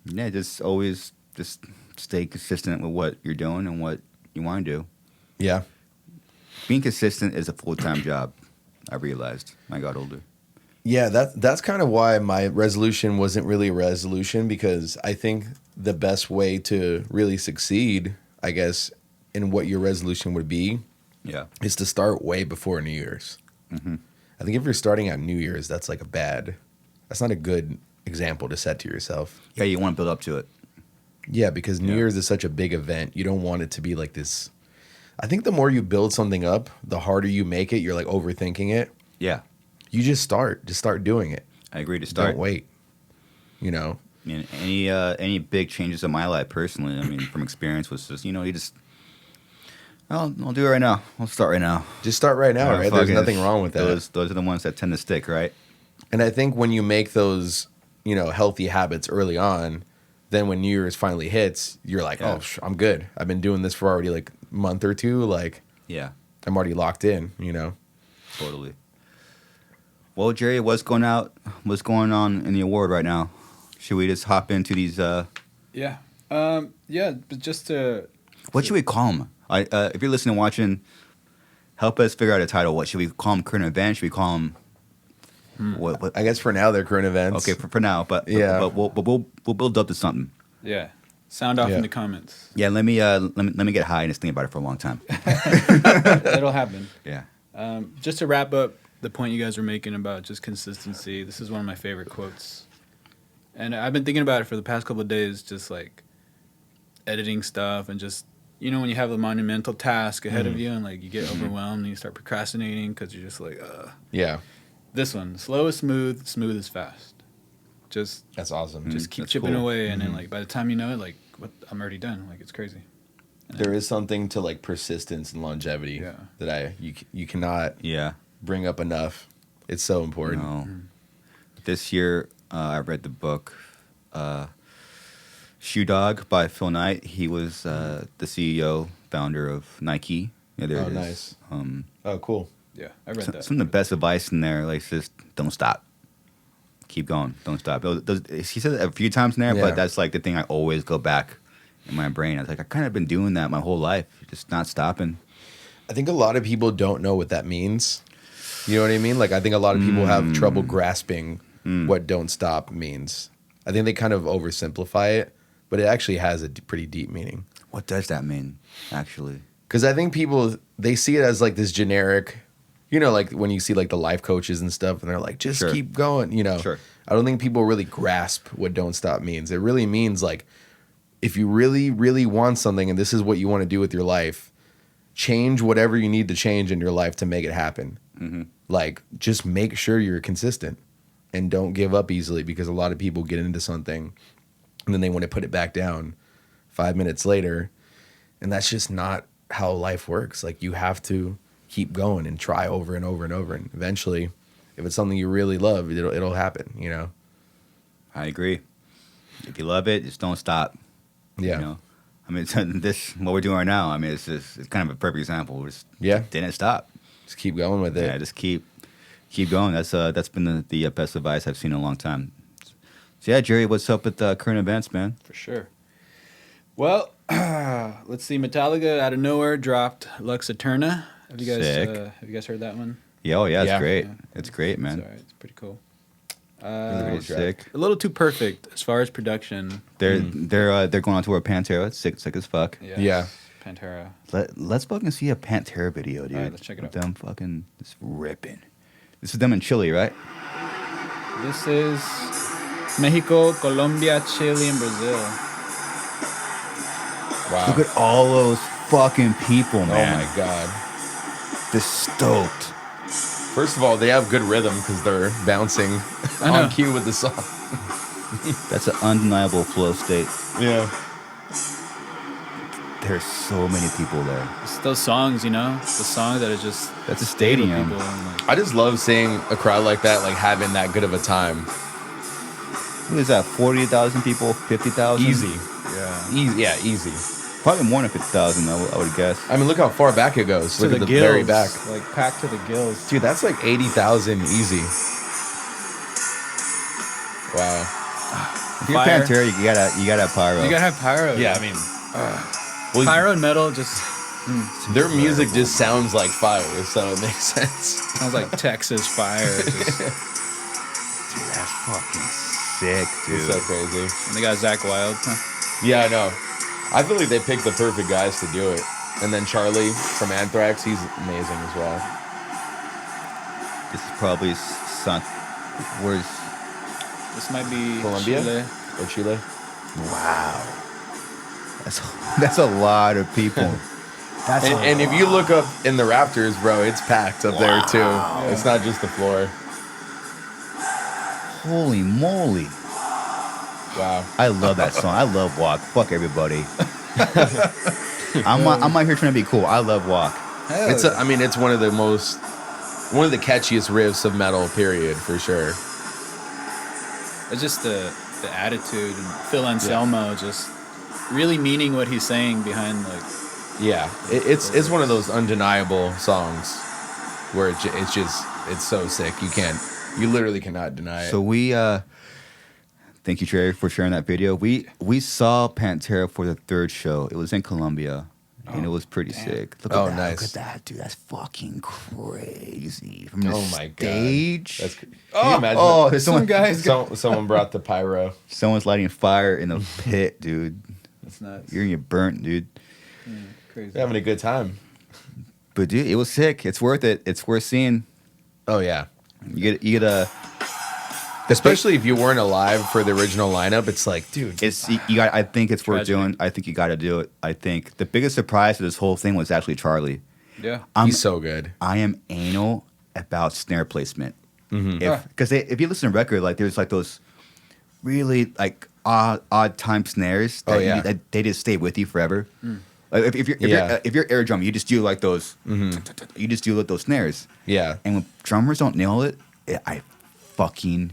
Yeah, just always just stay consistent with what you're doing and what you want to do. Yeah. Being consistent is a full-time job. I realized. I got older. Yeah, that's kind of why my resolution wasn't really a resolution, because I think the best way to really succeed, I guess, in what your resolution would be, Yeah. is to start way before New Year's. Mm-hmm. I think if you're starting at New Year's, that's not a good example to set to yourself. Yeah, you want to build up to it. Yeah, because New Yeah. Year's is such a big event. You don't want it to be like this. I think the more you build something up, the harder you make it. You're like overthinking it. Yeah, You just start doing it. I agree to start. Don't wait. You know? I mean, any big changes in my life personally, I mean, from experience was just, you just, I'll do it right now. I'll start right now. Just start right now, right? There's Fucking- nothing wrong with that. Those are the ones that tend to stick, right? And I think when you make those, healthy habits early on, then when New Year's finally hits, you're like, Yeah. oh, I'm good. I've been doing this for already like a month or two. Like, Yeah, I'm already locked in, totally. Well, Jerry, what's going on in the award right now? Should we just hop into these? Yeah. Yeah, but just to... What should we call them? If you're listening and watching, help us figure out a title. What should we call them? Current events? Should we call them? What? I guess for now they're current events. Okay, for now, but Yeah. but we'll build up to something. Yeah. Sound off Yeah. in the comments. Yeah, let me get high and just think about it for a long time. It'll happen. Yeah. Just to wrap up the point you guys were making about just consistency, this is one of my favorite quotes. And I've been thinking about it for the past couple of days, just like editing stuff and just, when you have a monumental task ahead of you and like you get overwhelmed and you start procrastinating because you're just like, Yeah. This one, slow is smooth, smooth is fast. Just That's awesome. keep that's chipping cool. away, and then like by the time you know it, like I'm already done. Like it's crazy. There is something to like persistence and longevity Yeah. that you cannot Yeah. bring up enough. It's so important. No. This year, I read the book Shoe Dog by Phil Knight. He was the CEO, founder of Nike. Yeah, there Oh, it is. nice. Oh, cool. Yeah, I read that. Some of the best advice in there, like just don't stop. Keep going. Don't stop. He said it a few times in there, Yeah. but that's like the thing I always go back in my brain. I was like, I kind of been doing that my whole life, just not stopping. I think a lot of people don't know what that means. You know what I mean? Like, I think a lot of people have trouble grasping what don't stop means. I think they kind of oversimplify it, but it actually has a pretty deep meaning. What does that mean, actually? Because I think people, they see it as like this generic, like when you see like the life coaches and stuff, and they're like, just Sure. keep going, Sure. I don't think people really grasp what don't stop means. It really means like, if you really, really want something and this is what you want to do with your life, change whatever you need to change in your life to make it happen. Mm-hmm. Like, just make sure you're consistent and don't give up easily, because a lot of people get into something and then they want to put it back down 5 minutes later. And that's just not how life works. Like, you have to keep going and try over and over and over. And eventually, if it's something you really love, it'll happen, I agree. If you love it, just don't stop. Yeah. I mean, what we're doing right now, I mean, it's kind of a perfect example. We just didn't stop. Just keep going with it. Yeah, just keep going. That's been the best advice I've seen in a long time. So yeah, Jerry, what's up with current events, man? For sure. Well, let's see. Metallica out of nowhere dropped Lux Eterna. Have you guys heard that one? Yeah, oh yeah, it's Yeah. great. Yeah. It's great, man. It's, it's pretty cool. Really sick. A little too perfect as far as production. They're going on tour with Pantera. It's sick as fuck. Yeah. Pantera. Let's fucking see a Pantera video, dude. All right, let's check it out. Them fucking just ripping. This is them in Chile, right? This is Mexico, Colombia, Chile, and Brazil. Wow. Look at all those fucking people, man. Oh my God. They're stoked. First of all, they have good rhythm because they're bouncing on cue with the song. That's an undeniable flow state. Yeah. There's so many people there. It's those songs, you know, the songs that are just That's a stay with stadium. people and, like, I just love seeing a crowd like that, like having that good of a time. What is that? 40,000 people, 50,000? Easy. yeah, Easy. Yeah, easy. Probably more than 50,000. I would guess. I mean, look how far back it goes. to Look the at the gills, very back. like packed to the gills. Dude, that's like 80,000 easy. Wow. If you're Fire. Pantera, you gotta have pyro. You gotta have pyro. Yeah, I mean, well, pyro and metal just their music just sounds like fire, so it makes sense. sounds like Texas fire. Just, Dude, that's fucking sick, dude. It's so crazy. and they got Zakk Wylde. Huh? Yeah, I know. I feel like they picked the perfect guys to do it. And then Charlie from Anthrax, he's amazing as well. This is probably sunk. Where's This might be Colombia? Chile. Or Chile? wow? That's a lot of people. That's And if you look up in the rafters, bro, it's packed up there too. It's not just the floor. holy moly! Wow. I love that song. I love Walk. Fuck everybody. I'm not here trying to be cool. I love Walk. Hell It's yeah. I mean, it's one of the catchiest riffs of metal, period, for sure. It's just the attitude and Phil Anselmo just really meaning what he's saying behind, like, Yeah, it's one of those undeniable songs where it's so sick. You literally cannot deny it. So we thank you, Trey, for sharing that video. We saw Pantera for the third show. It was in Colombia, and it was pretty sick. Look at that! Nice. Look at that, dude. That's fucking crazy. From Oh the my God. stage. That's can you imagine? Oh, that? there's someone. Someone brought the pyro. Someone's lighting fire in the pit, dude. it's nuts. You're gonna get burnt, dude. Crazy. They're having a good time. But dude, it was sick. It's worth it. It's worth seeing. Oh yeah. You get a. Especially if you weren't alive for the original lineup, it's like, dude. It's you got. I think it's worth Tragedy. doing. I think you got to do it. I think the biggest surprise of this whole thing was actually Charlie. Yeah. He's so good. I am anal about snare placement. Mm-hmm. Because if you listen to record, like there's like those really like odd time snares that, Oh, yeah. that they just stay with you forever. Like if you're air drum, you just do like those. You just do like those snares. Yeah. And when drummers don't nail it, I fucking.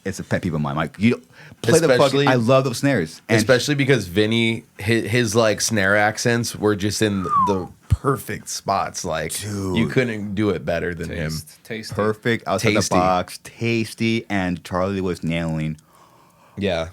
It's a pet peeve of mine. Like you play the Especially- fucking. I love those snares. And Especially because Vinny, his like snare accents were just in the perfect spots. Like, Dude. you couldn't do it better than him. Tasty. perfect outside Tasty. the box, tasty, and Charlie was nailing Yeah.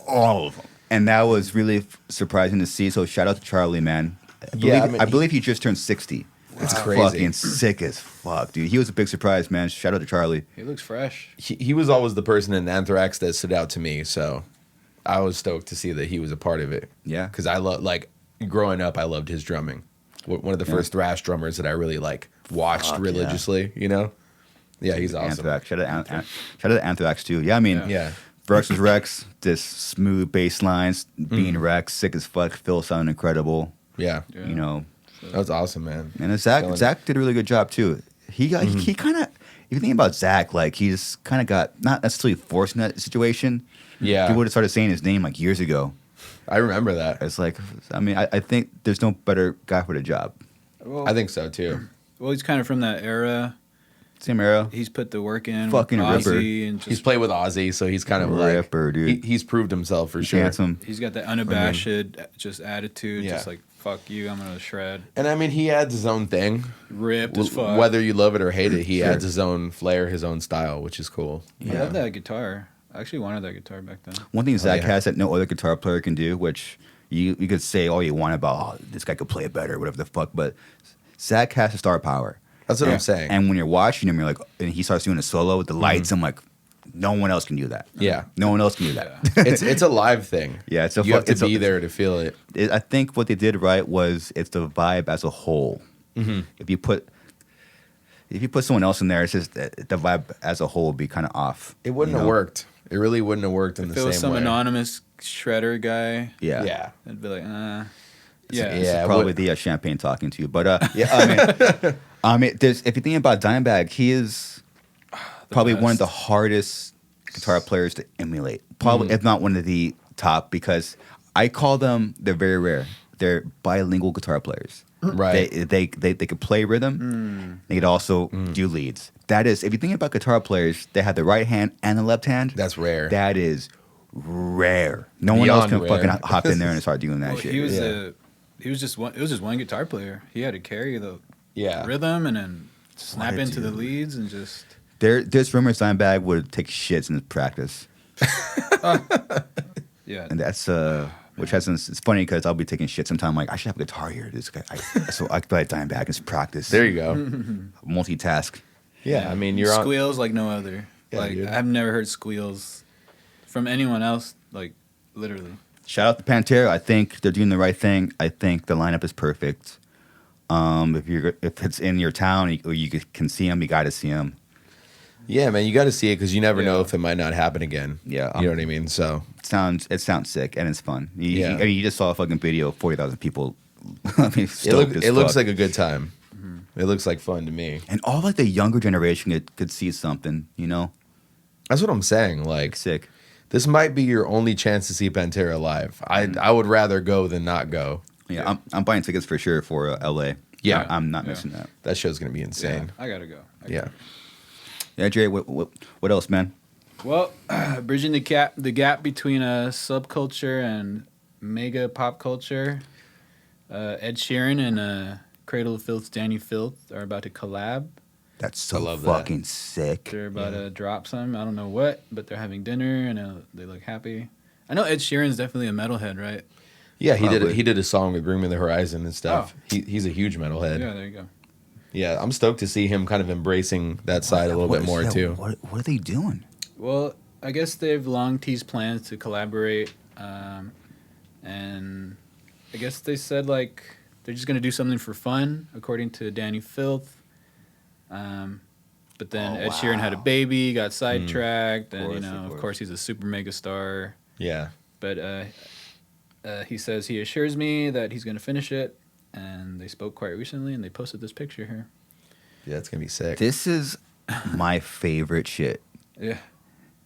all of them, and that was really surprising to see. So shout out to Charlie, man. I believe he just turned 60. That's Wow. crazy. Fucking sick as fuck, dude. He was a big surprise, man. Shout out to Charlie. He looks fresh. He was always the person in Anthrax that stood out to me. So I was stoked to see that he was a part of it. Yeah. Because I love, like, growing up, I loved his drumming. One of the first thrash drummers that I really, like, watched Fuck, religiously, you know? Yeah, he's awesome. Anthrax. Shout out to Anthrax too. Yeah, I mean, Yeah. versus Rex, this smooth bass lines, being Rex, sick as fuck. Phil sounded incredible. Yeah. Yeah. You know, That was awesome, man. and Killing Zakk did a really good job too. He got he kind of. If you think about Zakk, like he's kind of got not necessarily forced in that situation. Yeah. He would have started saying his name like years ago. I remember that. It's like, I mean, I think there's no better guy for the job. Well, I think so, too. well, he's kind of from that era. Same era. He's put the work in. Fucking with ripper. Ozzy and just, He's played with Ozzy, so he's kind of like... Ripper, dude. He's proved himself for sure. Handsome. he's got that unabashed just attitude. Yeah. Just like, fuck you, I'm going to shred. And I mean, he adds his own thing. Ripped as fuck. Whether you love it or hate it, he Sure. adds his own flair, his own style, which is cool. I love that guitar. I actually wanted that guitar back then. One thing Zakk yeah. has that no other guitar player can do, which you could say all you want about, oh, this guy could play it better, whatever the fuck, but Zakk has the star power. That's what I'm saying. And when you're watching him, you're like, and he starts doing a solo with the lights, I'm like, no one else can do that. Yeah. No one else can do that. It's a live thing. Yeah, it's a you have to it's a- be there to feel it. I think what they did right was it's the vibe as a whole. If you put someone else in there, it's just the vibe as a whole would be kind of off. It wouldn't have worked. It really wouldn't have worked in If the it was same some way. anonymous shredder guy, Yeah. Yeah. I'd be like, yeah. This Yeah, is probably what- the champagne talking to you, but yeah, I mean, there's if you think about Dimebag, he is probably one of best. the hardest guitar players to emulate. Probably, if not one of the top, because I call them, they're very rare. They're bilingual guitar players. Right. They could play rhythm. They could also do leads. That is, if you think about guitar players, they have the right hand and the left hand. That's rare. That is rare. No one else Beyond can rare. fucking hop in there and start doing that shit. He was just one. It was just one guitar player. He had to carry the rhythm and then snap into the leads and just. There's rumors Dimebag would take shits in his practice. Yeah, and that's which hasn't. It's funny because I'll be taking shit sometime. Like I should have a guitar here. This guy, so I could play Dimebag and practice. There you go. Multitask. Yeah, I mean you're squeals like no other. Yeah, like dude. I've never heard squeals from anyone else. Like literally. Shout out to Pantera. I think they're doing the right thing. I think the lineup is perfect. If it's in your town or you can see them, you got to see them. Yeah, man, you got to see it because you never know if it might not happen again. Yeah, you know what I mean. So it sounds sick and it's fun. Yeah. You just saw a fucking video of 40,000 people. I mean, it looks like a good time. It looks like fun to me. And all like the younger generation could see something. You know, that's what I'm saying. Like sick. This might be your only chance to see Pantera live. I would rather go than not go. Yeah, I'm buying tickets for sure for LA. Yeah, I'm not missing that. That show's gonna be insane. Yeah, I gotta go. Yeah, Jay. What else, man? Well, bridging the gap between subculture and mega pop culture. Ed Sheeran and Cradle of Filth's Dani Filth are about to collab. That's so fucking sick. They're about to drop some. I don't know what, but they're having dinner and they look happy. I know Ed Sheeran's definitely a metalhead, right? Yeah, he did a song with Bring Me the Horizon and stuff. Oh. He's a huge metalhead. Yeah, there you go. Yeah, I'm stoked to see him kind of embracing that side a little bit more too. What are they doing? Well, I guess they've long teased plans to collaborate, and I guess they said like they're just gonna do something for fun, according to Dani Filth. But then Ed Sheeran had a baby, got sidetracked, and of course he's a super mega star. Yeah. But he says he assures me that he's gonna finish it, and they spoke quite recently, and they posted this picture here. Yeah, it's gonna be sick. This is my favorite shit. Yeah.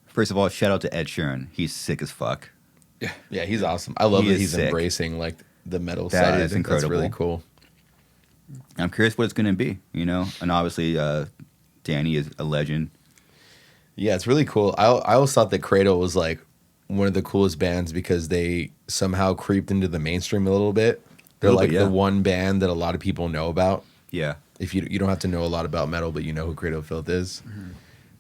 First of all, shout out to Ed Sheeran. He's sick as fuck. Yeah, he's awesome. I love that he's sick. embracing like the metal That side. is incredible. That's really cool. I'm curious what it's going to be, you know? And obviously, Dani is a legend. Yeah, it's really cool. I always thought that Cradle was like one of the coolest bands because they somehow creeped into the mainstream a little bit. They're like the one band that a lot of people know about. Yeah. If you don't have to know a lot about metal, but you know who Cradle of Filth is.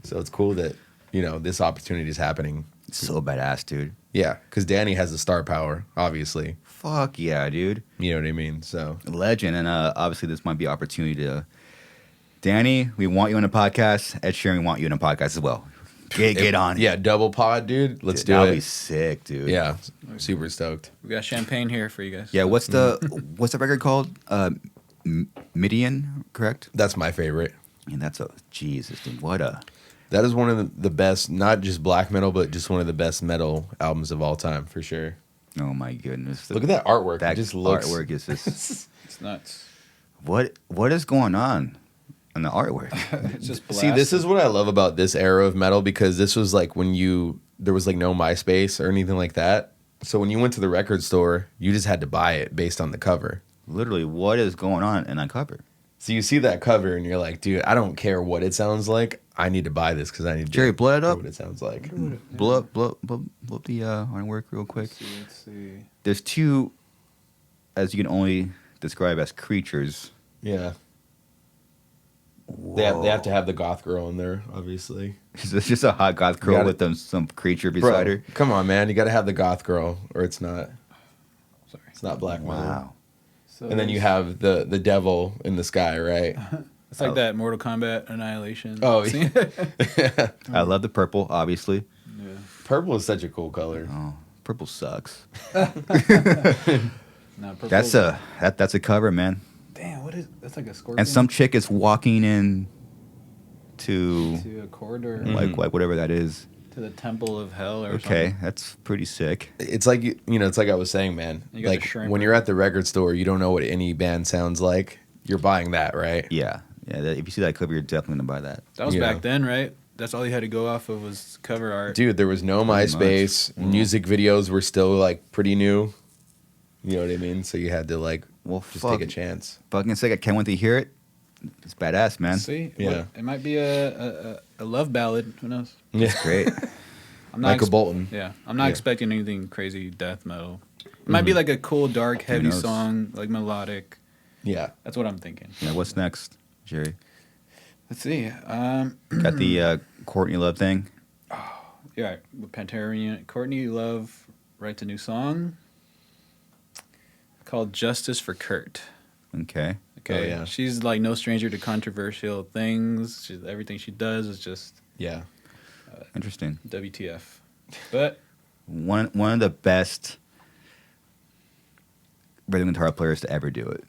So it's cool that, this opportunity is happening. It's so badass, dude. Yeah, because Dani has the star power, obviously. Fuck yeah, dude. You know what I mean? So legend, and obviously this might be an opportunity to. Dani, we want you on the podcast. Ed Sheeran, we want you on the podcast as well. Get on it. Yeah, double pod, dude. Let's do it. That'll be sick, dude. Yeah, super stoked. We got champagne here for you guys. Yeah, what's the record called? Midian, correct? That's my favorite. And that's Jesus, dude. That is one of the best, not just black metal, but just one of the best metal albums of all time, for sure. Oh my goodness! Look at that artwork. That it just looks. Artwork is just. It's nuts. What is going on in the artwork? It's just See, this is what I love about this era of metal because this was like when there was like no MySpace or anything like that. So when you went to the record store, you just had to buy it based on the cover. Literally, what is going on in that cover? So you see that cover and you're like, dude, I don't care what it sounds like. I need to buy this because I need to Jerry, blow it up. what it sounds like. Blow up the artwork real quick. Let's see. There's two, as you can only describe as creatures. Yeah. They have to have the goth girl in there, obviously. It's just a hot goth girl with some creature beside her. Come on, man. You got to have the goth girl or it's not. Sorry. It's not black metal. Wow. So And then you have the devil in the sky, right? It's like that Mortal Kombat Annihilation. Oh, scene. yeah. I love the purple, obviously. Yeah. Purple is such a cool color. Oh, purple sucks. Nah, purple. That's a cover, man. Damn, what is that's like a scorpion? And some chick is walking in to a corridor, like whatever that is. to the temple of hell or Okay, something. that's pretty sick. It's like it's like I was saying, man. You got Like the shrimp when you're at the record store, you don't know what any band sounds like. You're buying that, right? Yeah. If you see that cover, you're definitely gonna buy that. That was You back know. then, right? that's all he had to go off of was cover art. Dude, there was no Pretty MySpace. much. Music videos were still like pretty new. You know what I mean? So you had to like just take a chance. Fucking sick. I can't wait to hear it. It's badass, man. See, Yeah. it might be a love ballad. Who knows? Yeah. It's great. I'm Michael Bolton. Yeah, I'm not Yeah. expecting anything crazy death metal. It might be like a cool, dark, heavy knows? song, like melodic. Yeah. That's what I'm thinking. Yeah, what's next, Jerry? Let's see. Got the Courtney Love thing. Yeah, with Pantera reunion. Courtney Love writes a new song called "Justice for Kurt." Okay. Okay, Oh, yeah. she's like no stranger to controversial things. Everything she does is just Yeah. Interesting. WTF. But One of the best rhythm guitar players to ever do it.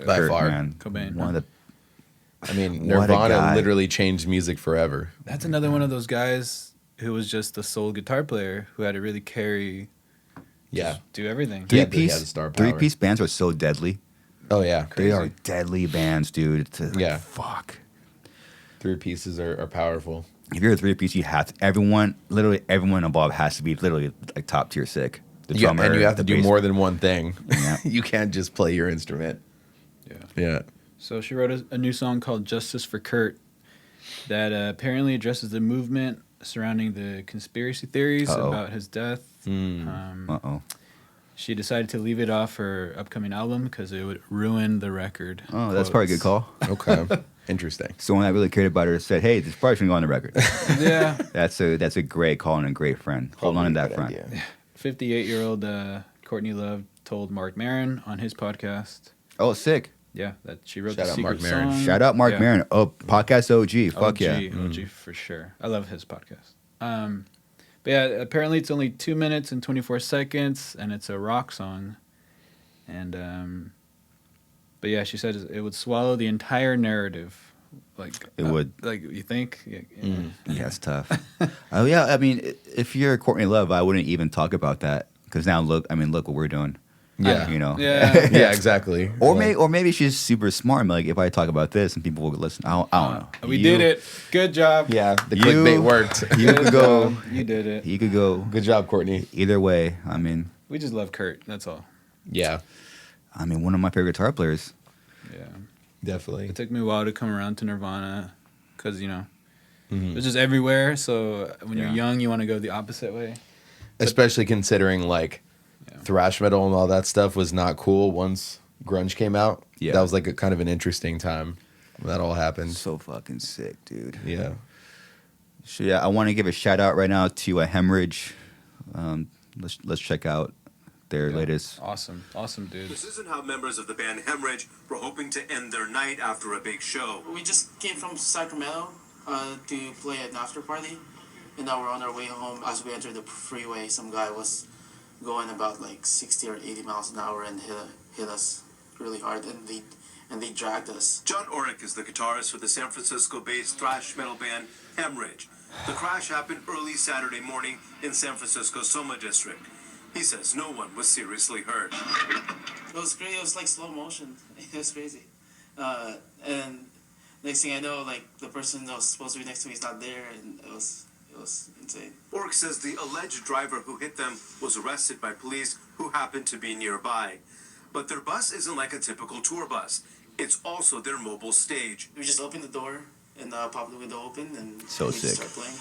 By Kurt, far. man. Cobain, One of the I mean, What a Nirvana guy. literally changed music forever. that's another one of those guys who was just the sole guitar player who had to really carry, Yeah. just do everything. Yeah, three piece. the star power. 3-piece bands are so deadly. Oh yeah. They are deadly bands, dude. It's Yeah. Fuck. 3 pieces are powerful. If you're a 3-piece, you have to. Literally everyone involved has to be literally like top tier sick. The Yeah, drummer, and you have to the do bass- more than one thing. Yeah. You can't just play your instrument. Yeah. Yeah. So she wrote a new song called "Justice for Kurt" that apparently addresses the movement surrounding the conspiracy theories Uh-oh. about his death. Uh-oh. She decided to leave it off her upcoming album because it would ruin the record. Oh, that's probably a good call. Okay. Interesting. Someone that really cared about her said, "Hey, this probably shouldn't go on the record." Yeah. That's a great call and a great friend. Hold on to that friend. 58-year-old Courtney Love told Mark Maron on his podcast, Oh, sick! yeah, that she wrote Shout the out secret Mark Maron. song. Shout out Mark Yeah. Maron. Oh, podcast OG. Fuck OG, yeah. OG for sure. I love his podcast. But yeah, apparently it's only 2 minutes and 24 seconds, and it's a rock song. And but yeah, she said it would swallow the entire narrative. Like It would. Like you think? Yeah. Yeah, it's tough. Oh yeah, I mean, if you're Courtney Love, I wouldn't even talk about that because now look what we're doing. Yeah. You know. Yeah. Yeah, exactly. Or Like, maybe she's super smart. Like if I talk about this and people will listen, I don't know. We did it. Good job. Yeah, the You- clickbait worked. You Good could go. job. You did it. You could go Good job, Courtney. either way. I mean, We just love Kurt. That's all. Yeah, one of my favorite guitar players. Yeah. definitely. It took me a while to come around to Nirvana because, Mhm. it's just everywhere. So when Yeah. you're young, you want to go the opposite way. Especially considering like Yeah. thrash metal and all that stuff was not cool once grunge came out. Yeah. That was like a kind of an interesting time when that all happened. So fucking sick, dude. Yeah. So yeah, I want to give a shout out right now to Hemorrhage. Let's check out their latest. Awesome. Awesome, dude. This isn't how members of the band Hemorrhage were hoping to end their night after a big show. We just came from Sacramento to play an after party, and now we're on our way home. As we entered the freeway, some guy was going about like 60 or 80 miles an hour and hit us really hard, and they dragged us. John Orick is the guitarist for the San Francisco-based thrash metal band Hemorrhage. The crash happened early Saturday morning in San Francisco's Soma district. He says no one was seriously hurt. It was crazy. It was like slow motion. It was crazy. And next thing I know, like the person that was supposed to be next to me is not there, and it was insane. Orick says the alleged driver who hit them was arrested by police who happened to be nearby. But their bus isn't like a typical tour bus. It's also their mobile stage. We just opened the door and popped the window open, and So we sick. just started playing.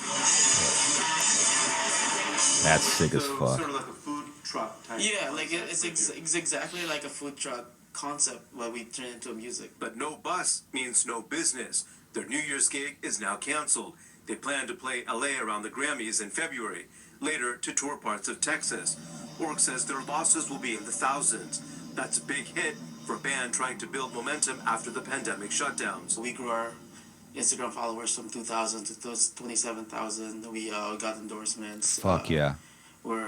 That's sick as So fuck. sort of like a food truck type. Yeah, like it's exactly like a food truck concept where we turn it into music. But no bus means no business. Their New Year's gig is now canceled. They plan to play LA around the Grammys in February, later to tour parts of Texas. Orick says their losses will be in the thousands. That's a big hit for a band trying to build momentum after the pandemic shutdowns. We grew our Instagram followers from 2,000 to 27,000. We got endorsements. Fuck yeah. We're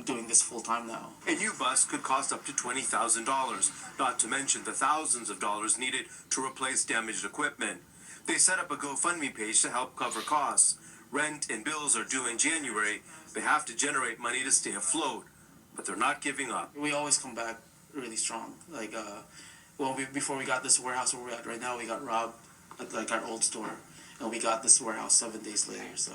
doing this full time now. A new bus could cost up to $20,000, not to mention the thousands of dollars needed to replace damaged equipment. They set up a GoFundMe page to help cover costs. Rent and bills are due in January. They have to generate money to stay afloat, but they're not giving up. We always come back really strong. Like before we got this warehouse where we're at right now, we got robbed at like our old store, and we got this warehouse 7 days later. So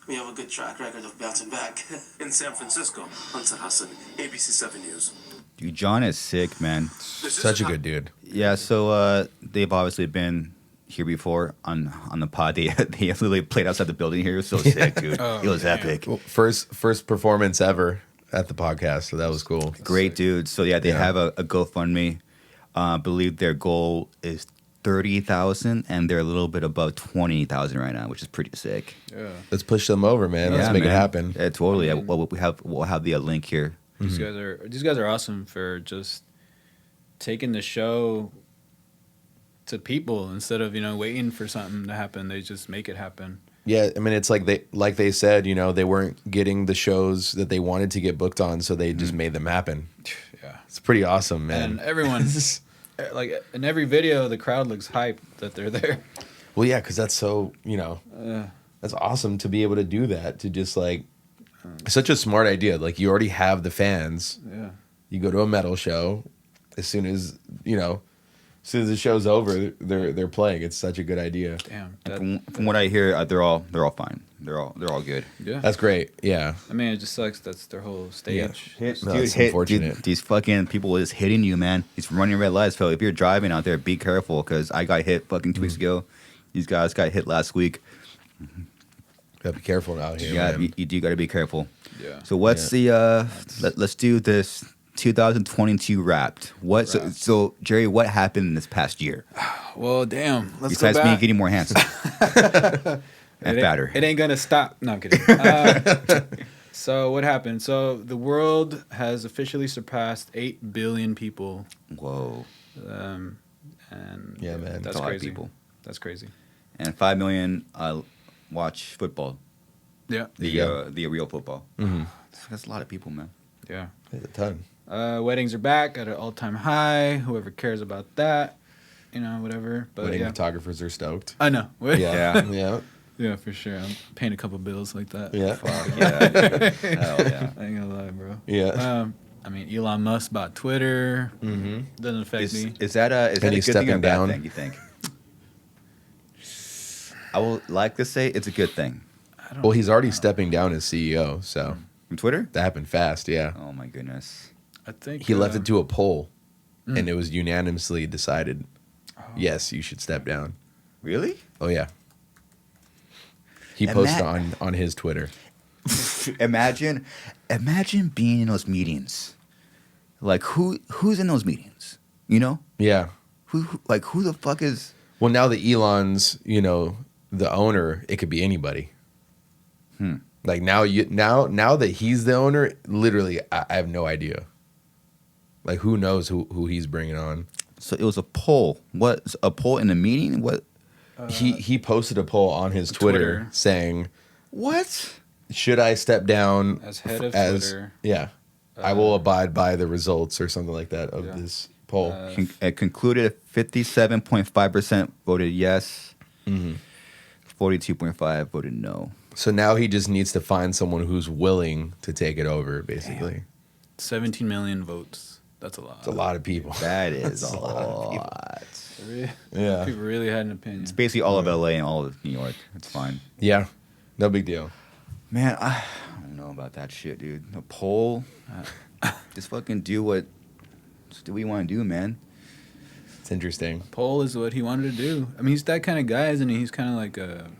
we have a good track record of bouncing back. In San Francisco, Ansar Hassan, ABC 7 News. Dude, John is sick, man. Such a good dude. Yeah, so they've obviously been here before on the pod. They literally played outside the building here. It was so sick, dude. It was epic. Well, first performance ever at the podcast, so that was cool. Great dude. So yeah, they have a GoFundMe. I believe their goal is 30,000, and they're a little bit above 20,000 right now, which is pretty sick. Yeah. Let's push them over, man. Let's make it happen. Yeah, totally. We'll have the link here. These guys are awesome for just taking the show to people instead of waiting for something to happen. They just make it happen. Yeah, I mean, it's like they said, they weren't getting the shows that they wanted to get booked on, so they just made them happen. Yeah, it's pretty awesome, man. And everyone, like in every video, the crowd looks hyped that they're there. Well, yeah, because that's so that's awesome to be able to do that. To just like such a smart idea. Like you already have the fans. Yeah, you go to a metal show as soon as as soon as the show's over, they're playing. It's such a good idea. Damn. From what I hear, they're all fine. They're all good. Yeah, that's great. Yeah. I mean, it just sucks. That's their whole stage. Yeah. It's unfortunate. Dude, these fucking people is hitting you, man. He's running red lights. So if you're driving out there, be careful because I got hit fucking 2 weeks ago. These guys got hit last week. Gotta be careful out here. Yeah, man. you do gotta be careful. Yeah. So what's the let's do this 2022 Wrapped. So Jerry, what happened in this past year? Well, damn. Let's Besides go back. me getting more handsome and fatter. It ain't gonna stop. No, I'm kidding. So what happened? So the world has officially surpassed 8 billion people. Whoa. And yeah, man, that's a lot of crazy. people. That's crazy. And 5 million watch football. Yeah. The real football. Mm-hmm. That's a lot of people, man. Yeah. That's a ton. Weddings are back at an all-time high. Whoever cares about that, whatever. But Wedding photographers are stoked. I know. Yeah. Yeah, for sure. I'm paying a couple bills like that. Yeah. Fuck yeah. Hell yeah. I ain't gonna lie, bro. Yeah. I mean, Elon Musk bought Twitter. Mm-hmm. Doesn't affect me. Is that a good thing or a bad thing, you think? I would like to say it's a good thing. Well, he's already stepping down as CEO, so From Twitter? that happened fast. Yeah. Oh my goodness. I think He left it to a poll, and it was unanimously decided, yes, you should step down. Really? Oh yeah. He posted on his Twitter. Imagine being in those meetings. Like who's in those meetings? Yeah. Who the fuck is? Well, now that Elon's, the owner, it could be anybody. Like now that he's the owner, literally, I have no idea. Like who knows who he's bringing on? So it was a poll. What, a poll in a meeting? What? He posted a poll on his Twitter saying, What? should I step down as head of Twitter? Yeah, I will abide by the results or something like that of this poll. It concluded 57.5% voted yes. 42.5 voted no. So now he just needs to find someone who's willing to take it over, basically. 17 million votes. That's a lot. It's a lot of people. That is a lot. Yeah. People really had an opinion. It's basically all of LA and all of New York. It's fine. Yeah. No big deal. Man, I don't know about that shit, dude. A poll. Just fucking do what you want to do, man. It's interesting. Poll is what he wanted to do. I mean, he's that kind of guy, isn't he? He's kind of like a...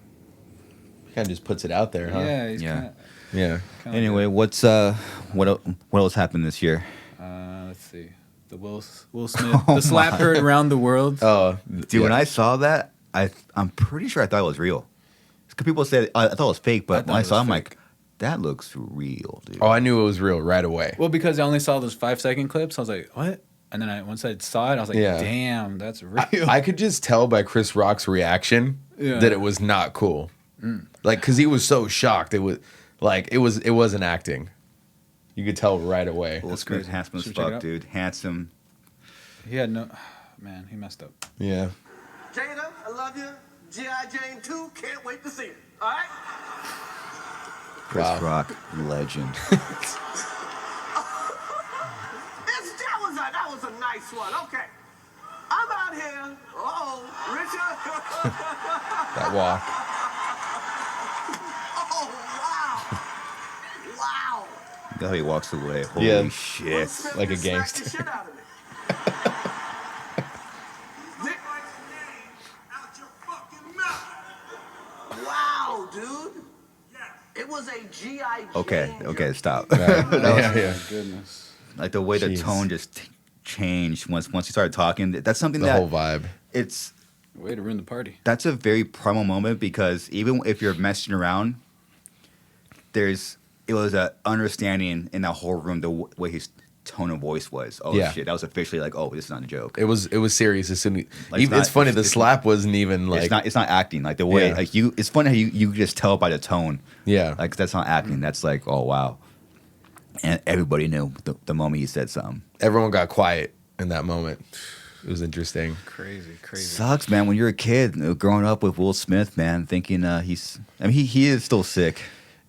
Kind of just puts it out there, huh? Yeah, he's Yeah. Yeah. Anyway, what's what else happened this year? Let's see. The Will Smith, the slap heard around the world. Oh, Dude, when I saw that, I'm pretty sure I thought it was real. Because people said I thought it was fake, but when I saw it, I'm like, that looks real, dude. Oh, I knew it was real right away. Well, because I only saw those 5-second clips, I was like, what? And then once I saw it, I was like, Yeah. damn, that's real. I could just tell by Chris Rock's reaction that it was not cool. Like, because he was so shocked. It was like it wasn't acting. You could tell right away. Will Smith, handsome as Should we check it fuck, out? dude. Handsome. He had no... Man, he messed up. Yeah. Jada, I love you. G.I. Jane 2, can't wait to see it. All right? Chris Rock, legend. That was a nice one. Okay. I'm out here. Richard. That walk. Oh, wow. Wow. Look how he walks away. Holy Yeah. shit. Like a Smack the gangster. shit out of me. Wow, dude. It was a GI Okay, stop. Yeah, My yeah. goodness. Like the way the Jeez. tone just changed once he started talking. That's something The that whole vibe. it's Way to ruin the party. that's a very primal moment because even if you're messing around, it was a understanding in that whole room the way his tone of voice was. Oh Yeah. shit, that was officially like, oh, this is not a joke. It was serious as soon as Like, even, it's funny. The it's slap wasn't even like it's not acting like the way Yeah. like you. It's funny how you just tell by the tone. yeah. Like that's not acting. That's like, oh wow. And everybody knew the moment he said something. Everyone got quiet in that moment. It was interesting. Crazy. Sucks, man. When you're a kid growing up with Will Smith, man, thinking he is still sick.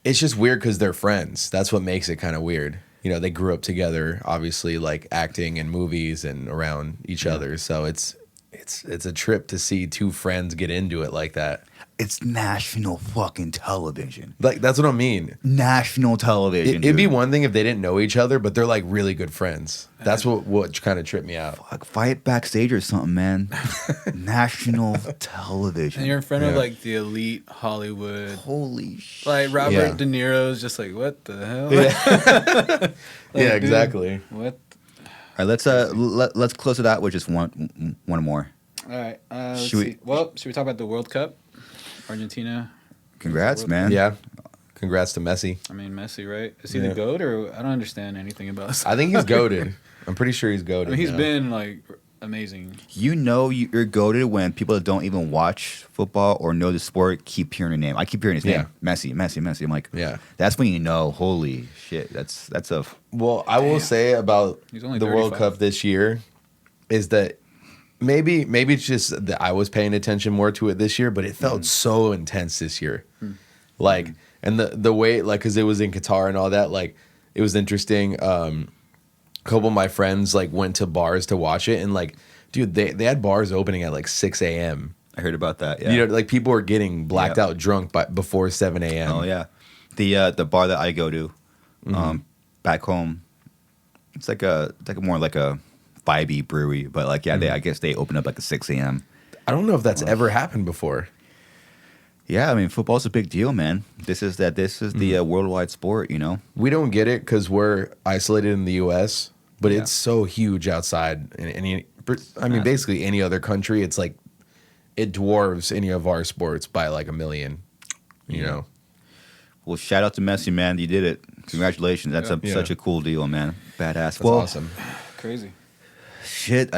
It's just weird because they're friends. That's what makes it kind of weird. You know, they grew up together, obviously, like acting in movies and around each other. So it's a trip to see two friends get into it like that. It's national fucking television. Like that's what I mean. National television. It'd be dude. one thing if they didn't know each other, but they're like really good friends. That's what kind of tripped me out. Fuck, fight backstage or something, man. National television. And you're in front of Yeah. like the elite Hollywood. Holy shit. Like Robert Yeah. De Niro's just like, what the hell? Yeah, Like, yeah, dude, exactly. What? All right, let's close it out with just one more. All right. Let's Should we- see. Well, should we talk about the World Cup? Argentina. Congrats, man. Yeah. Congrats to Messi. I mean, Messi, right? Is he Yeah. the GOAT or I don't understand anything about this. I think he's goaded. I'm pretty sure he's I goaded. mean, he's now. been like amazing. You know you're goated when people that don't even watch football or know the sport keep hearing your name. I keep hearing his Yeah. name. Messi. I'm like, Yeah. that's when you know, holy shit, that's a Well, I will say about He's only the World 35. Cup this year is that maybe it's just that I was paying attention more to it this year, but it felt so intense this year. Like, and the way, like, because it was in Qatar and all that, like, it was interesting. A couple of my friends, like, went to bars to watch it, and, like, dude, they had bars opening at, like, 6 a.m. I heard about that. Yeah. You know, like, people were getting blacked Yeah. out drunk before 7 a.m. Oh yeah, the bar that I go to, back home, it's like more like a vibey brewery, but like yeah, I guess they open up like at 6 a.m. I don't know if that's ever happened before. Yeah, I mean football's a big deal, man. This is the worldwide sport, you know. We don't get it because we're isolated in the U.S., but it's so huge outside. Basically any other country, it's like it dwarves any of our sports by like a million. You know, Well, shout out to Messi, man. You did it. Congratulations. That's Yeah. such a cool deal, man. Badass. that's Well, awesome. Crazy. shit.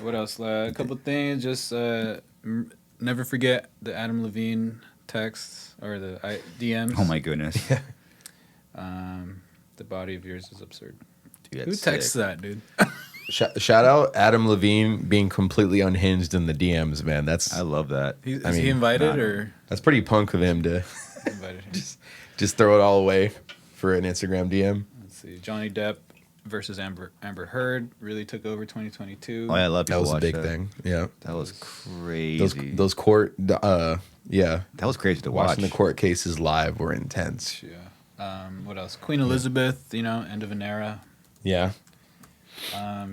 What else? A couple things. Just never forget the Adam Levine texts or the DMs. Oh my goodness. The body of yours is absurd. Dude, Who that's texts sick. that, dude? Shout out Adam Levine being completely unhinged in the DMs, man. That's I love that. Is I he mean, invited nah. or that's pretty punk of him to invited him? just throw it all away for an Instagram DM. Let's see. Johnny Depp versus Amber Heard really took over 2022. Oh, yeah, I love That people was a watch big that. thing. Yeah, That was crazy. those court, yeah, That was crazy to watching watch. the court cases live were intense. Yeah. What else? Queen Elizabeth, end of an era. Yeah,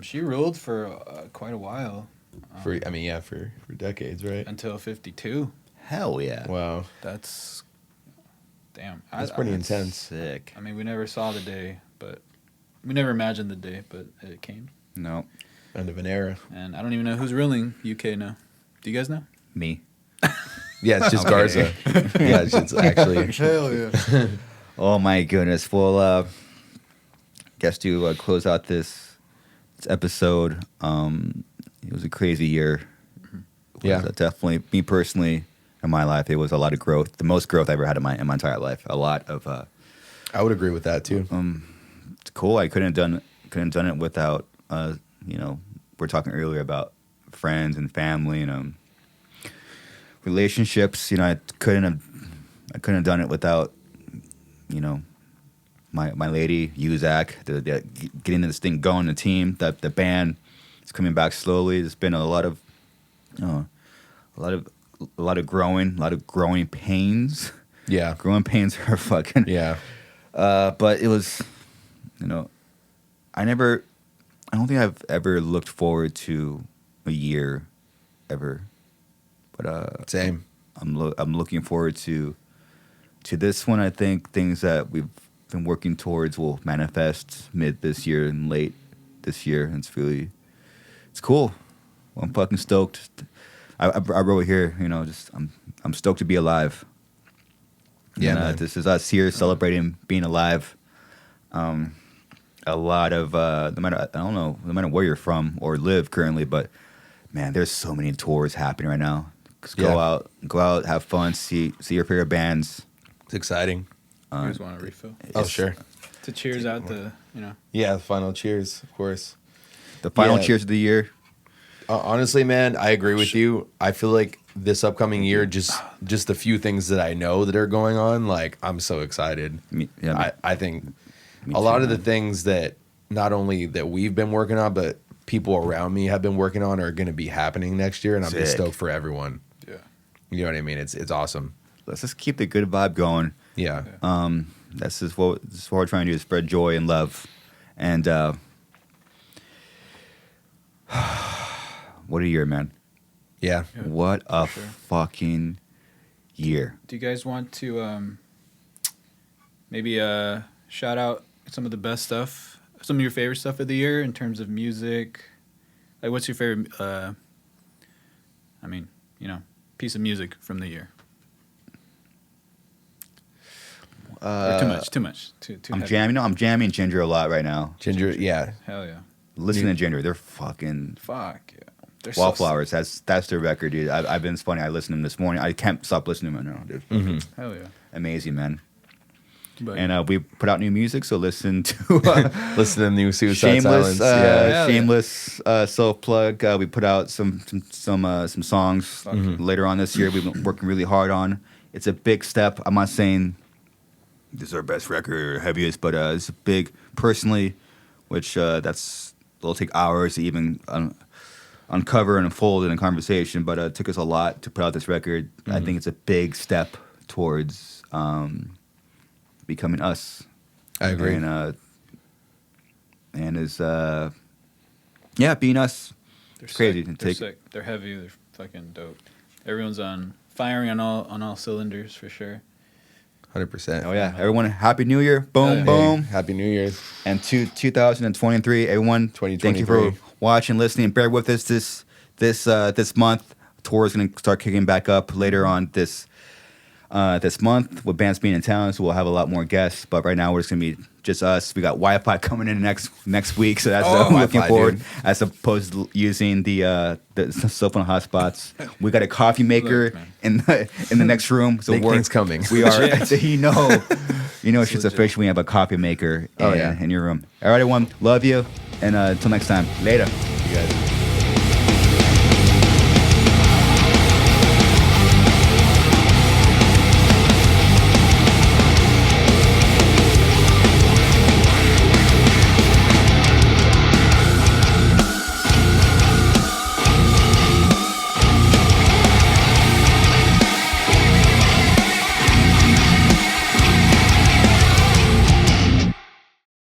She ruled for quite a while for decades, right? until 52. Hell yeah. Wow, That's damn. that's pretty intense. Sick. I mean, we never saw the day, but we never imagined the day, but it came. No, End of an era. And I don't even know who's ruling UK now. Do you guys know? me. Yeah, it's just Garza. Yeah, it's actually. Hell yeah. Oh my goodness. Well, guess to close out this episode, it was a crazy year. Yeah. Definitely. Me personally, in my life, it was a lot of growth. The most growth I ever had in my entire life. A lot of. I would agree with that too. It's cool. I couldn't have done it without. We're talking earlier about friends and family and relationships. I couldn't have done it without. My lady, you, Zakk, the getting this thing going, the team, the band is coming back slowly. There's been a lot of a lot of growing pains. Yeah. Growing pains are fucking. Yeah. But it was, I don't think I've ever looked forward to a year ever. But Same. I'm looking forward to this one. I think things that we've been working towards will manifest mid this year and late this year. And it's cool. I'm fucking stoked. I wrote here, I'm stoked to be alive. Yeah, And, man. this is us here celebrating being alive. A lot of no matter where you're from or live currently, but man, there's so many tours happening right now. Just go out, have fun, see your favorite bands. It's exciting. You guys want a refill? Oh, sure. To cheers out the, Yeah, the final cheers, of course. The final Yeah. cheers of the year. Honestly, man, I agree with you. I feel like this upcoming year, just the few things that I know that are going on, like I'm so excited. I think a lot of the things that not only that we've been working on, but people around me have been working on are going to be happening next year, and I'm just Sick. stoked for everyone. Yeah. You know what I mean? It's awesome. Let's just keep the good vibe going. Yeah. This is what we're trying to do: is spread joy and love. And what a year, man! Yeah. Yeah, What a sure. fucking year! Do you guys want to maybe shout out some of the best stuff, some of your favorite stuff of the year in terms of music? Like, what's your favorite, piece of music from the year? Or too much. Too I'm heavy. jamming. I'm jamming Ginger a lot right now. Ginger, yeah. Hell yeah. Listen to Ginger. They're fucking Fuck yeah. They're Wallflowers. That's their record, dude. I've been funny. I listened to them this morning. I can't stop listening to them right now, dude. Hell yeah. Amazing, man. But And we put out new music, so listen to Listen to the new Suicide Silence. Yeah. shameless self plug. We put out some songs later on this year. We've been working really hard on. It's a big step. I'm not saying this is our best record or heaviest, but it's big personally, which it'll take hours to even uncover and unfold in a conversation. But it took us a lot to put out this record. I think it's a big step towards becoming us. I agree. And is being us. they're It's crazy. Sick. They're sick. They're heavy. They're fucking dope. Everyone's firing on all cylinders for sure. 100%. Oh yeah, everyone, happy New Year! Boom, Yeah. boom, Hey, Happy New Year's. and 2023. Everyone, thank you for 2023. watching, listening. Bear with us this month. Tour is going to start kicking back up later on this month with bands being in town, so we'll have a lot more guests. But right now, we're just going to be just us. We got Wi-Fi coming in next week, so that's what I'm looking Wi-Fi, forward. dude. As opposed to using the cell phone hotspots. We got a coffee maker man. in the next room. So Big things coming. We are, Legit. it's just legit. official. We have a coffee maker Oh, yeah. in your room. All right, everyone, love you, and until next time, later. You guys.